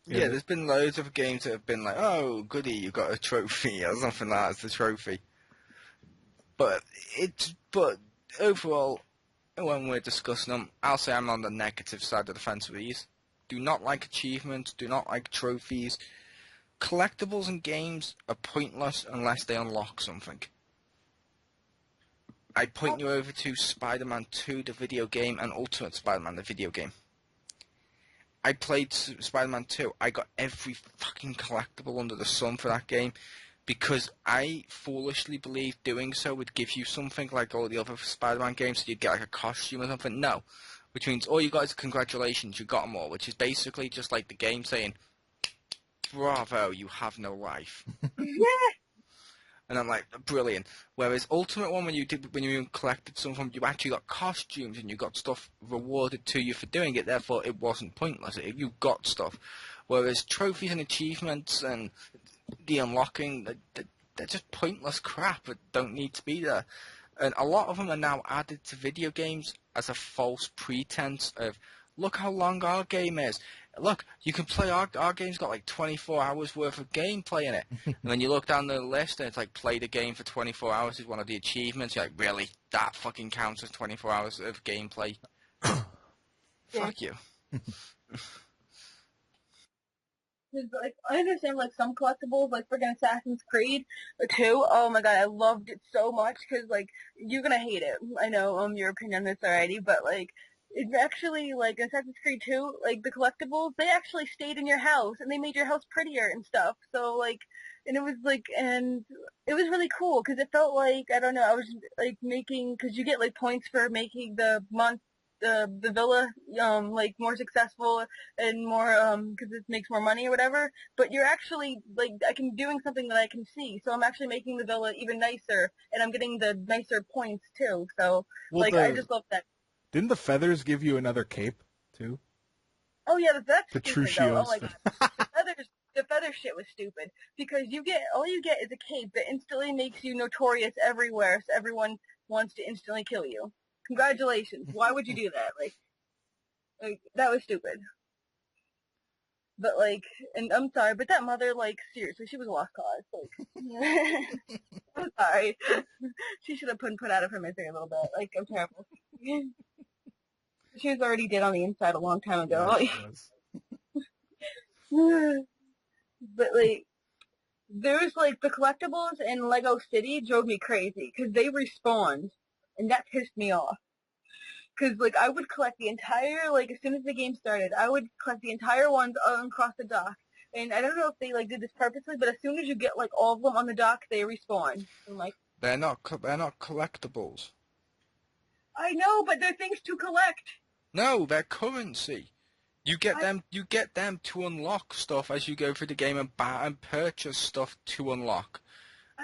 yeah, there's been loads of games that have been like, oh, goody, you got a trophy, or something like that as the trophy. But overall, when we're discussing them, I'll say I'm on the negative side of the fence with these. Do not like achievements, do not like trophies. Collectibles and games are pointless unless they unlock something. I point you over to Spider-Man 2, the video game, and Ultimate Spider-Man, the video game. I played Spider-Man 2. I got every fucking collectible under the sun for that game because I foolishly believed doing so would give you something like all the other Spider-Man games, so you'd get like a costume or something. No. Which means all you got is congratulations, you got them all, which is basically just like the game saying, bravo, you have no life. Yeah! And I'm like, brilliant. Whereas Ultimate one, when you collected something, you actually got costumes and you got stuff rewarded to you for doing it. Therefore, it wasn't pointless. You got stuff. Whereas trophies and achievements and the unlocking, they're just pointless crap that don't need to be there. And a lot of them are now added to video games as a false pretense of, look how long our game is. look, you can play our game's got like 24 hours worth of gameplay in it. And then you look down the list and it's like play the game for 24 hours is one of the achievements. You're like, really? That fucking counts as 24 hours of gameplay? Yeah. Fuck you. 'Cause, like, I understand, like, some collectibles, like, freaking Assassin's Creed 2, oh my god, I loved it so much, because, like, you're gonna hate it. I know, your opinion on this already, but, like, it's actually, like, Assassin's Creed 2, like, the collectibles, they actually stayed in your house, and they made your house prettier and stuff, so, like, and it was, like, and it was really cool, because it felt like, I don't know, I was, like, making, because you get, like, points for making the villa, like, more successful, and more, because it makes more money or whatever, but you're actually, like, doing something that I can see, so I'm actually making the villa even nicer, and I'm getting the nicer points, too, so, Well, like, I just love that. didn't the feathers give you another cape too? Oh yeah, that's stupid, though, oh Petruchio's. my god. The feather shit was stupid, because all you get is a cape that instantly makes you notorious everywhere, so everyone wants to instantly kill you. Congratulations, why would you do that? Like, that was stupid. But, like, and I'm sorry, but that mother, like, seriously, she was a lost cause. Like, I'm sorry. She should have been put out of her misery a little bit. Like, I'm terrible. She was already dead on the inside a long time ago. Yeah, it was. But, like, there's, like, the collectibles in Lego City drove me crazy, because they respawned, and that pissed me off. Because, like, I would collect the entire, like, as soon as the game started, I would collect the entire ones across the dock. And I don't know if they, like, did this purposely, but as soon as you get, like, all of them on the dock, they respawn. I'm like, They're not collectibles. I know, but they're things to collect. No, they're currency. You get them to unlock stuff as you go through the game and buy and purchase stuff to unlock.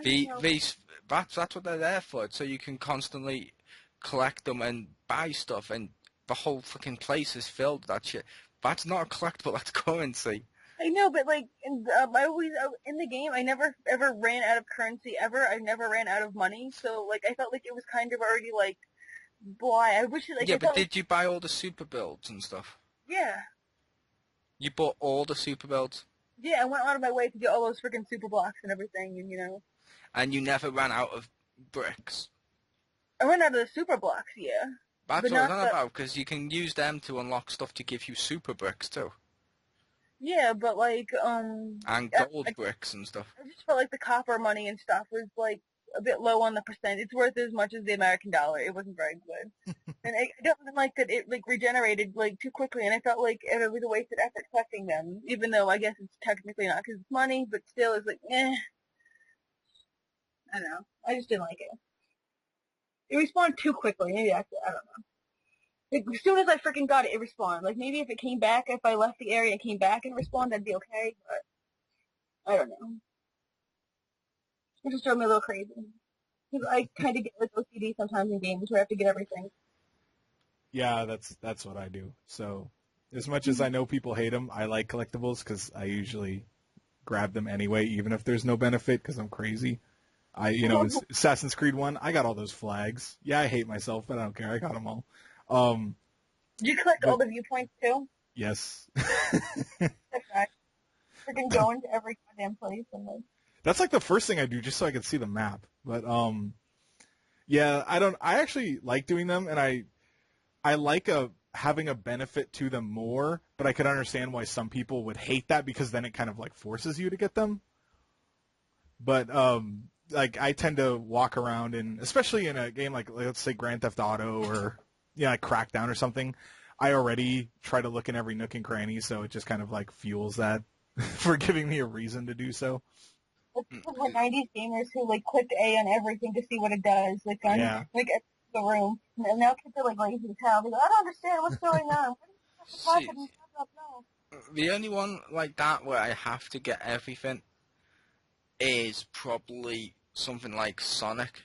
That's what they're there for, so you can constantly collect them and buy stuff, and the whole fucking place is filled with that shit. That's not a collectible, that's currency. I know, but, like, in the game, I never ever ran out of currency ever. I never ran out of money, so, like, I felt like it was kind of already, like, why? I wish, like, Yeah, I but felt did you buy all the super builds and stuff? yeah. You bought all the super builds? Yeah, I went out of my way to get all those freaking super blocks and everything, and, you know. And you never ran out of bricks? I ran out of the super blocks, yeah. That's But what I was not on about, because you can use them to unlock stuff to give you super bricks too. Yeah, but, like, And gold bricks and stuff. I just felt like the copper money and stuff was, like, a bit low on the percent. It's worth as much as the American dollar. It wasn't very good. And I don't like that it, like, regenerated, like, too quickly, and I felt like it was a wasted effort collecting them, even though I guess it's technically not because it's money, but still it's like, eh. I don't know. I just didn't like it. It respawned too quickly. Maybe I don't know. Like, as soon as I freaking got it, it respawned. Like, maybe if it came back, if I left the area and came back and respawned, that'd be okay, but I don't know. It just drove me a little crazy. Because I kind of get, like, OCD sometimes in games where I have to get everything. Yeah, that's what I do. So, as much as I know people hate them, I like collectibles because I usually grab them anyway, even if there's no benefit, because I'm crazy. Assassin's Creed 1, I got all those flags. Yeah, I hate myself, but I don't care. I got them all. Did you collect all the viewpoints too? Yes. That's right. Freaking going to every goddamn place and like. That's like the first thing I do, just so I can see the map. But yeah, I actually like doing them, and I like having a benefit to them more. But I could understand why some people would hate that, because then it kind of like forces you to get them. But like I tend to walk around, and especially in a game like let's say Grand Theft Auto or like Crackdown or something, I already try to look in every nook and cranny, so it just kind of like fuels that for giving me a reason to do so. Like 90s gamers who like click A on everything to see what it does, like on like the room. And now kids are like lazy as hell. They go, I don't understand what's going on. The only one like that where I have to get everything is probably something like Sonic,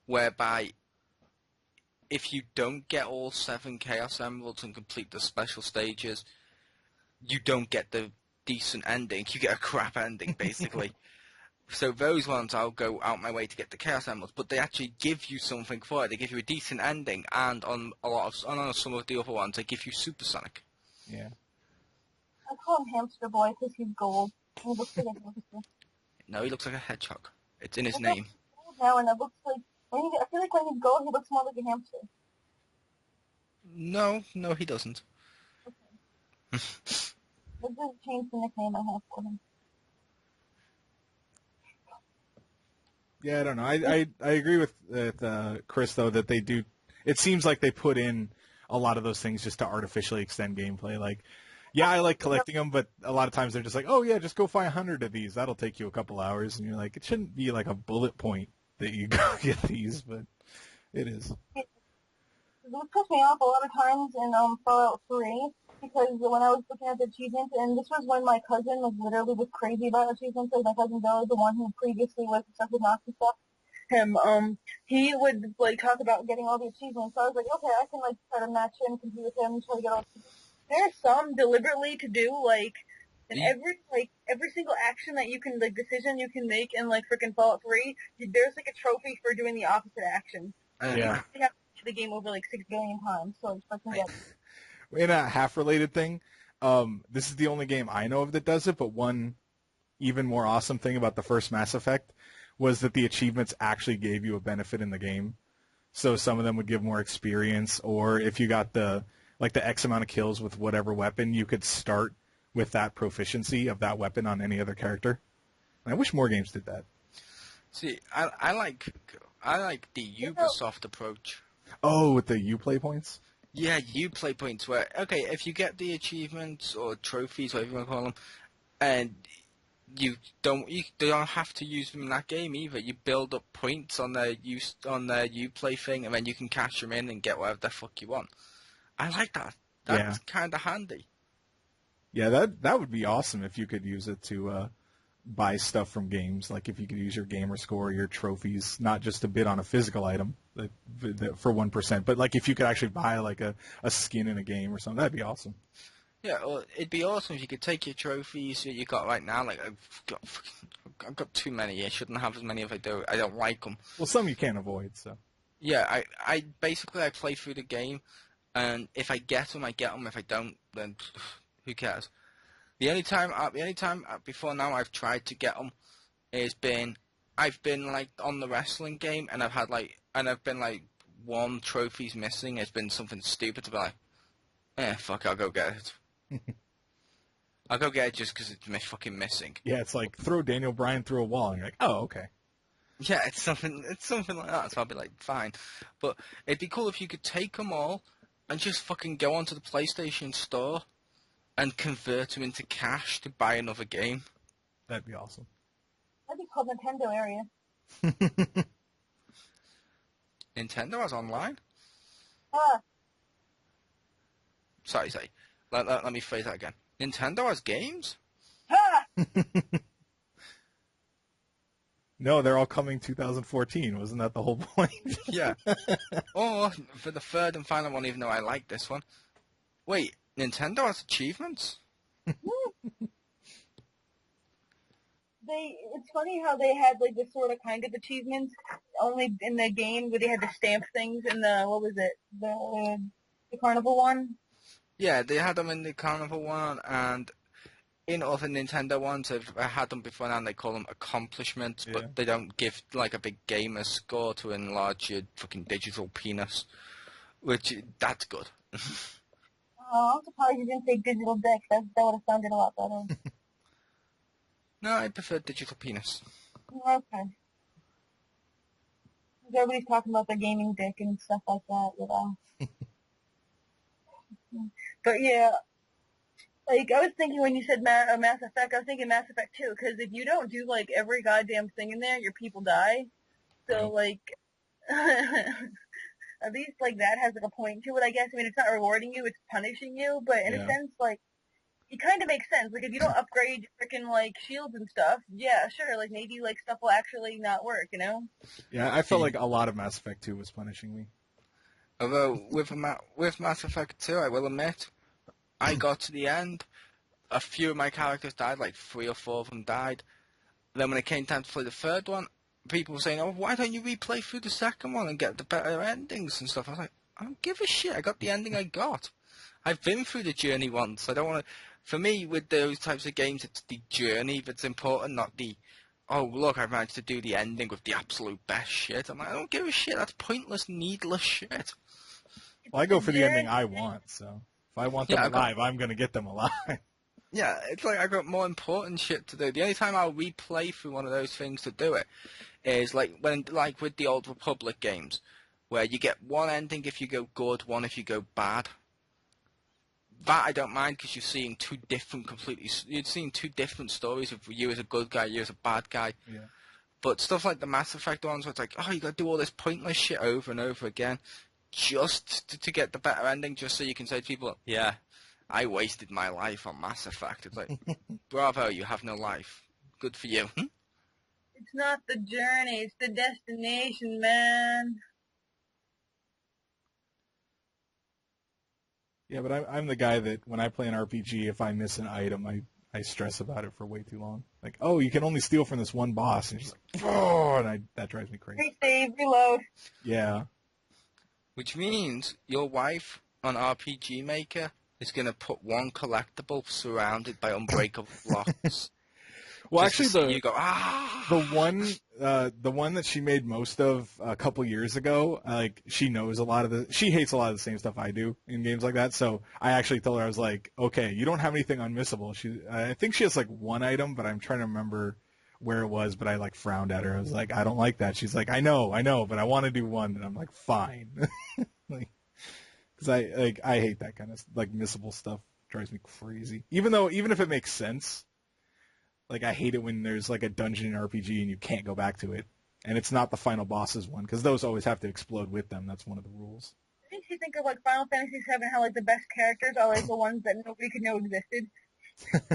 whereby if you don't get all 7 Chaos Emeralds and complete the special stages, you don't get the decent ending. You get a crap ending, basically. So those ones I'll go out my way to get the Chaos Emeralds, but they actually give you something for it. They give you a decent ending, and on some of the other ones, they give you Supersonic. Yeah. I call him Hamster Boy because he's gold. And he looks like a hamster. No, he looks like a hedgehog. It's in his I know name. he's gold now, and it looks like I feel like when he's gold, he looks more like a hamster. No, he doesn't. Let's just change the nickname I have for him. Yeah, I don't know. I agree with Chris though that they do. It seems like they put in a lot of those things just to artificially extend gameplay. Like, yeah, I like collecting them, but a lot of times they're just like, oh yeah, just go find 100 of these. That'll take you a couple hours, and you're like, it shouldn't be like a bullet point that you go get these, but it is. This pissed me off a lot of times in Fallout 3 because when I was looking at the achievements, and this was when my cousin was literally was crazy about achievements, like my cousin Billy, the one who previously was obsessed with Nazi stuff. He would like talk about getting all the achievements. So I was like, okay, I can like try to match him, compete with him, try to get all the achievements. There are some deliberately to do like in every single action that you can decision you can make in like freaking Fallout 3, there's like a trophy for doing the opposite action. Yeah. You have to the game over like 6 billion times, so it's fucking good. In a half-related thing, this is the only game I know of that does it, but one even more awesome thing about the first Mass Effect was that the achievements actually gave you a benefit in the game. So some of them would give more experience, or if you got the X amount of kills with whatever weapon, you could start with that proficiency of that weapon on any other character. And I wish more games did that. See, I like the Ubisoft approach. Oh, with the Uplay points? Yeah, Uplay points where, okay, if you get the achievements or trophies, whatever you want to call them, and you don't have to use them in that game either. You build up points on their Uplay thing, and then you can cash them in and get whatever the fuck you want. I like that. That's kind of handy. Yeah, that would be awesome if you could use it to buy stuff from games. Like if you could use your gamer score, your trophies, not just to bid on a physical item for 1%, but like if you could actually buy like a skin in a game or something, that'd be awesome. Yeah, well, it'd be awesome if you could take your trophies that you got right now. Like I've got too many. I shouldn't have as many if I do. I don't like them. Well, some you can't avoid. So yeah, I basically play through the game, and if I get them, I get them. If I don't, then who cares? The only time before now I've tried to get them I've been like on the wrestling game, and I've been like one trophy's missing. It's been something stupid to be like, fuck, I'll go get it. I'll go get it just because it's fucking missing. yeah, it's like throw Daniel Bryan through a wall, and you're like, oh, okay. Yeah, it's something like that. So I'll be like, fine, but it'd be cool if you could take them all and just fucking go onto the PlayStation Store and convert them into cash to buy another game. That'd be awesome. That'd be called Nintendo area. Nintendo has online? Ah. Sorry. Let me phrase that again. Nintendo has games? Ha! No, they're all coming 2014. Wasn't that the whole point? Yeah. Or for the third and final one, even though I like this one. Wait, Nintendo has achievements? It's funny how they had like this sort of kind of achievements only in the game where they had to stamp things in the carnival one. Yeah, they had them in the carnival one, and in other Nintendo ones, I've had them before now, and they call them accomplishments, but they don't give like a big gamer score to enlarge your fucking digital penis, which that's good. Oh, I'm surprised you didn't say digital dick. That would have sounded a lot better. No, I prefer digital penis. Okay. Everybody's talking about their gaming dick and stuff like that, you know. But yeah, like I was thinking when you said Mass Effect, I was thinking Mass Effect 2, because if you don't do like every goddamn thing in there, your people die. So like, at least like that has like a point to it, I guess. I mean, it's not rewarding you, it's punishing you, but in a sense, like, it kind of makes sense. Like, if you don't upgrade your freaking, like, shields and stuff, yeah, sure, like, maybe, like, stuff will actually not work, you know? Yeah, I felt like a lot of Mass Effect 2 was punishing me. Although, with Mass Effect 2, I will admit, I got to the end, a few of my characters died, like 3 or 4 of them died. Then when it came time to play the third one, people were saying, oh, why don't you replay through the second one and get the better endings and stuff? I was like, I don't give a shit, I got the ending I got. I've been through the journey once. I don't want to. For me, with those types of games, it's the journey that's important, not the. Oh, look, I managed to do the ending with the absolute best shit. I'm like, I don't give a shit. That's pointless, needless shit. Well, I go for the ending I want, so if I want them Yeah, alive, I'm going to get them alive. Yeah, it's like I've got more important shit to do. The only time I'll replay through one of those things to do it is like with the old Republic games, where you get one ending if you go good, one if you go bad. That I don't mind because you're seeing you're seeing two different stories of you as a good guy, you as a bad guy. Yeah. But stuff like the Mass Effect ones, where it's like, oh, you got to do all this pointless shit over and over again, just to get the better ending, just so you can say to people, yeah, I wasted my life on Mass Effect. It's like, bravo, you have no life. Good for you. It's not the journey, it's the destination, man. Yeah, but I'm the guy that when I play an RPG, if I miss an item, I stress about it for way too long. Like, oh, you can only steal from this one boss, and she's like, oh, and that drives me crazy. Resave, reload. Yeah. Which means your wife on RPG Maker is going to put one collectible surrounded by unbreakable blocks. Well, Just actually, you go, ah! the one that she made most of a couple years ago, like she knows she hates a lot of the same stuff I do in games like that. So I actually told her, I was like, okay, you don't have anything unmissable. I think she has like one item, but I'm trying to remember where it was. But I like frowned at her. I was like, I don't like that. She's like, I know, but I want to do one, and I'm like, fine, like, because I hate that kind of like missable stuff. It drives me crazy. Even if it makes sense. Like, I hate it when there's, like, a dungeon in RPG and you can't go back to it. And it's not the final boss's one, because those always have to explode with them. That's one of the rules. It makes you think of, like, Final Fantasy VII, how, like, the best characters are, like, the ones that nobody could know existed.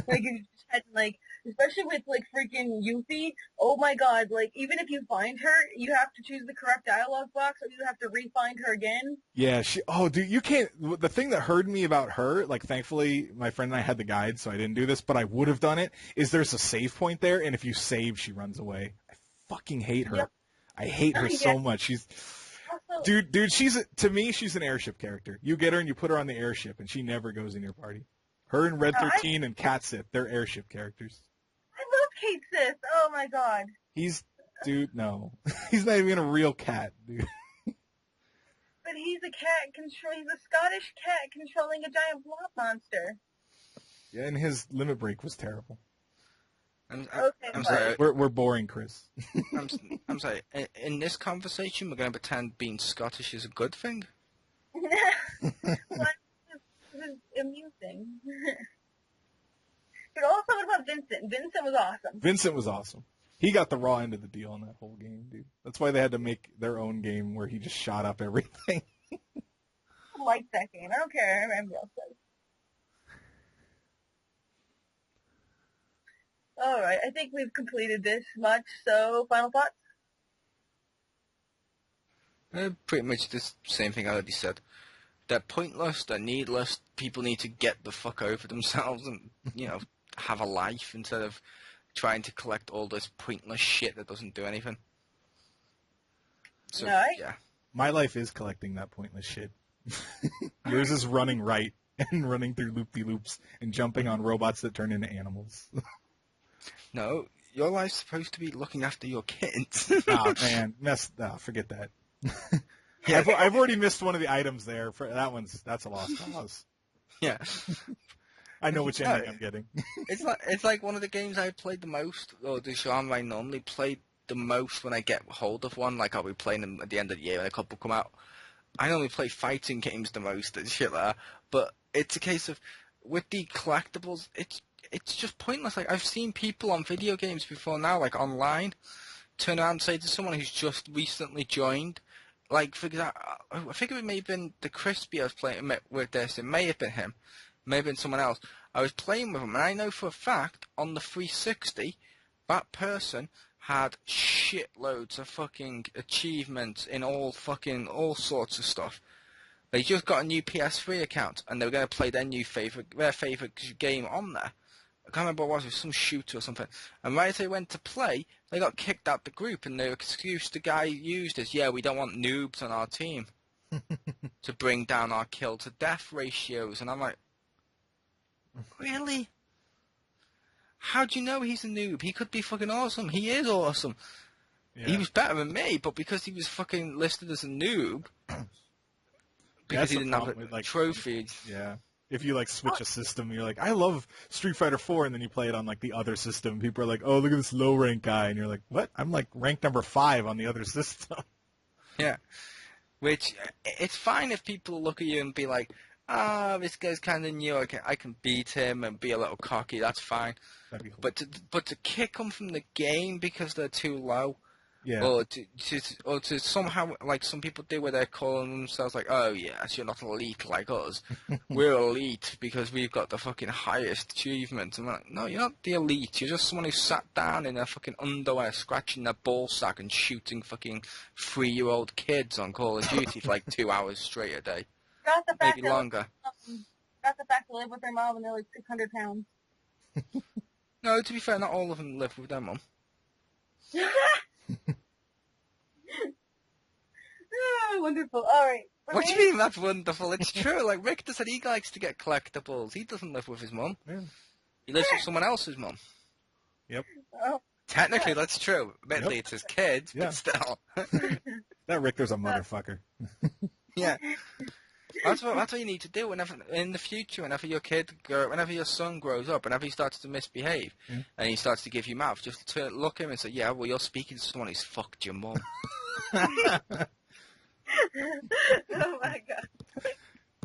Like, you just had, like, especially with, like, freaking Yuffie, oh my god, like, even if you find her, you have to choose the correct dialogue box, or you have to re-find her again. Yeah, dude, you can't, the thing that hurt me about her, like, thankfully, my friend and I had the guide, so I didn't do this, but I would have done it, is there's a save point there, and if you save, she runs away. I fucking hate her. Yep. I hate her so much. She's, also, dude, to me, she's an airship character. You get her and you put her on the airship, and she never goes in your party. Her and Red 13 and Cat Sith, they're airship characters. I love Kate Sith. Oh my god. Dude, no. He's not even a real cat, dude. But he's a Scottish cat controlling a giant blob monster. Yeah, and his limit break was terrible. I'm sorry. We're boring, Chris. I'm sorry. In this conversation, we're going to pretend being Scottish is a good thing? Was amusing. But also, what about Vincent? Vincent was awesome. Vincent was awesome. He got the raw end of the deal on that whole game, dude. That's why they had to make their own game where he just shot up everything. I like that game. I don't care what anybody else says. Alright, I think we've completed this much, so final thoughts? Pretty much the same thing I already said. They're pointless, they're needless, people need to get the fuck over themselves and, have a life instead of trying to collect all this pointless shit that doesn't do anything. So, yeah. My life is collecting that pointless shit. Yours is running right and running through loop-de-loops and jumping on robots that turn into animals. No, your life's supposed to be looking after your kids. Oh, man. Forget that. Yeah, I've already missed one of the items there. That's a lost cause. Yeah. I know which ending I'm getting. It's like one of the games I played the most, or the genre I normally play the most when I get hold of one. Like I'll be playing them at the end of the year when a couple come out. I normally play fighting games the most and shit like that. But it's a case of with the collectibles, it's just pointless. Like I've seen people on video games before now, like online, turn around and say to someone who's just recently joined. Like, for example, I think it may have been the Crispy I was playing with this. It may have been him. It may have been someone else. I was playing with him, and I know for a fact, on the 360, that person had shitloads of fucking achievements in all sorts of stuff. They just got a new PS3 account, and they were going to play their favourite game on there. I can't remember what it was some shooter or something. And right as they went to play, they got kicked out the group, and the excuse the guy used is, yeah, we don't want noobs on our team. to bring down our kill to death ratios. And I'm like, really? How do you know he's a noob? He could be fucking awesome. He is awesome. Yeah. He was better than me, but because he was fucking listed as a noob, because That's he the didn't have problem with, like, trophies. Yeah. If you like switch a system, you're like, I love Street Fighter 4, and then you play it on like the other system. People are like, oh, look at this low rank guy, and you're like, what? I'm like rank number 5 on the other system. Yeah. Which, it's fine if people look at you and be like, this guy's kind of new, I can beat him and be a little cocky, that's fine. That'd be cool. But to kick them from the game because they're too low, Yeah. or to somehow, like some people do where they're calling themselves like, oh yes, you're not elite like us. We're elite because we've got the fucking highest achievement. And I'm like, no, you're not the elite. You're just someone who sat down in their fucking underwear, scratching their ball sack and shooting fucking 3-year-old kids on Call of Duty for like 2 hours straight a day. Got the fact Maybe longer. Got the fact they live with their mom and they're like 600 pounds. No, to be fair, not all of them live with their mum. Wonderful. All right. What do you mean that's wonderful? It's true. Like Richter said, he likes to get collectibles. He doesn't live with his mum. Yeah. He lives with someone else's mum. Yep. Oh, Technically, that's true. Admittedly, it's his kids, Yeah. but still. That Richter's a motherfucker. Yeah. That's what you need to do whenever in the future, whenever your son grows up, whenever he starts to misbehave, and he starts to give you mouth, just to look at him and say, yeah, well, you're speaking to someone who's fucked your mum. oh my god.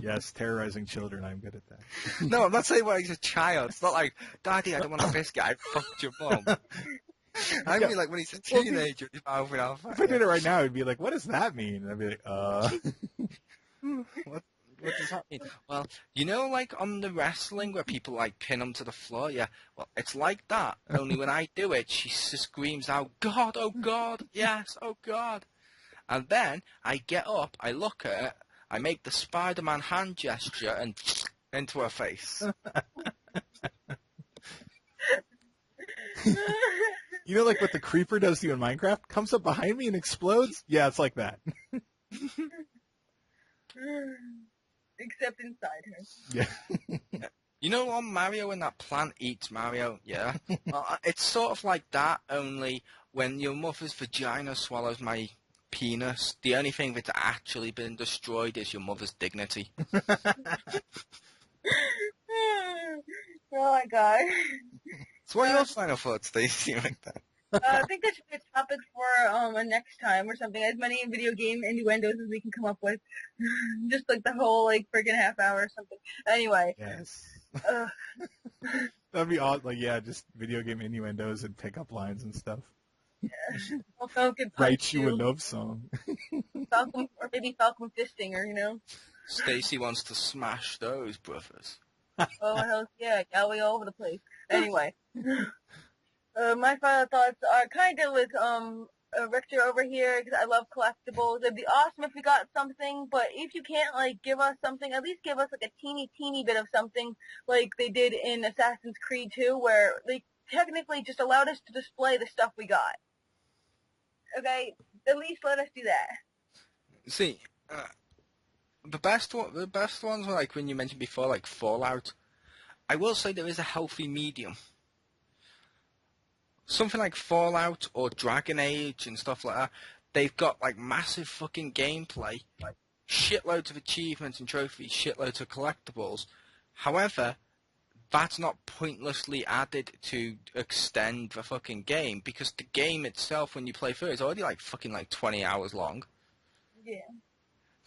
Yes, terrorizing children. I'm good at that. No, I'm not saying when he's a child. It's not like, Daddy, I don't want a biscuit. I fucked your mum. I mean, like when he's a teenager, he's mouthing off. If I did it right now, I'd be like, what does that mean? And I'd be like, What does that mean? Well, you know, like on the wrestling where people like pin them to the floor, yeah. Well, it's like that. Only when I do it, she screams out, "God, oh God, yes, oh God!" And then I get up, I look at it, I make the Spider-Man hand gesture, and into her face. You know, like what the creeper does to you in Minecraft? Comes up behind me and explodes? Yeah, it's like that. Except inside her. Yeah. You know, on Mario, when that plant eats Mario, yeah? It's sort of like that, only when your mother's vagina swallows my penis, the only thing that's actually been destroyed is your mother's dignity. Oh my god. So what are your final thoughts, Stacey, like that? I think that should be a topic for a next time or something. As many video game innuendos as we can come up with. Just like the whole like freaking half hour or something. Anyway. Yes. That'd be odd. Like, yeah, just video game innuendos and pickup lines and stuff. Yeah. Falcon Write you a love song. Falcon, or maybe Falcon Fistinger, you know? Stacey wants to smash those brothers. Oh, hell yeah. Galway all over the place. Anyway. My final thoughts are kind of with Richter over here because I love collectibles. It'd be awesome if we got something, but if you can't like give us something, at least give us like a teeny bit of something like they did in Assassin's Creed 2 where they technically just allowed us to display the stuff we got. Okay? At least let us do that. See, the best ones were like when you mentioned before, like Fallout. I will say there is a healthy medium. Something like Fallout or Dragon Age and stuff like that, they've got like massive fucking gameplay, like shitloads of achievements and trophies, shitloads of collectibles. However, that's not pointlessly added to extend the fucking game because the game itself, when you play through, is already like fucking like 20 hours long. Yeah.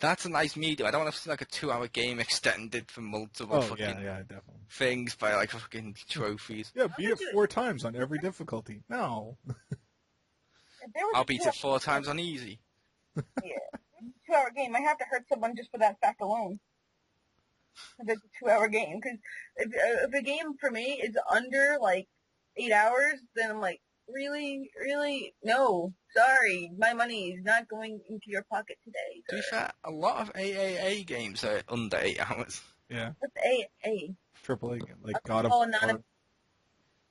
That's a nice medium. I don't want to see like a 2-hour game extended for multiple fucking definitely. things by like fucking trophies. Yeah, beat it 4 times on every difficulty. No. I'll beat it 4 times on easy. Yeah. 2-hour game. I have to hurt someone just for that fact alone. If it's a 2-hour game. Because if a game for me is under like 8 hours, then I'm like, really? No. Sorry. My money is not going into your pocket today. To be fair, a lot of AAA games are under 8 hours. Yeah. What's AA? AAA, like God of War.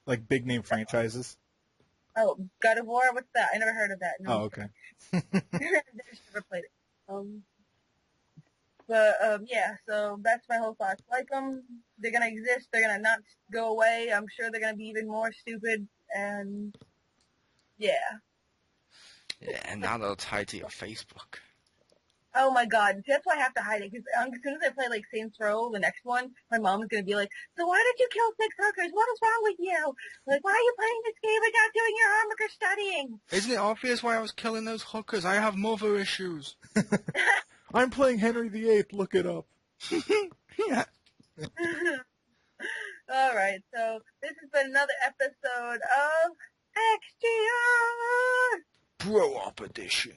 Like big name franchises. Oh, God of War? What's that? I never heard of that. No. Oh, okay. I've never played it. But, yeah, so that's my whole thoughts. Like them, they're gonna exist, they're gonna not go away, I'm sure they're gonna be even more stupid, and, yeah. Yeah, and now they'll tie to your Facebook. Oh my god, that's why I have to hide it, because as soon as I play, like, Saints Row, the next one, my mom is gonna be like, so why did you kill 6 hookers? What is wrong with you? Like, why are you playing this game without doing your homework or studying? Isn't it obvious why I was killing those hookers? I have mother issues. I'm playing Henry VIII. Look it up. Yeah. Alright, so this has been another episode of XGR! Bro Up Edition.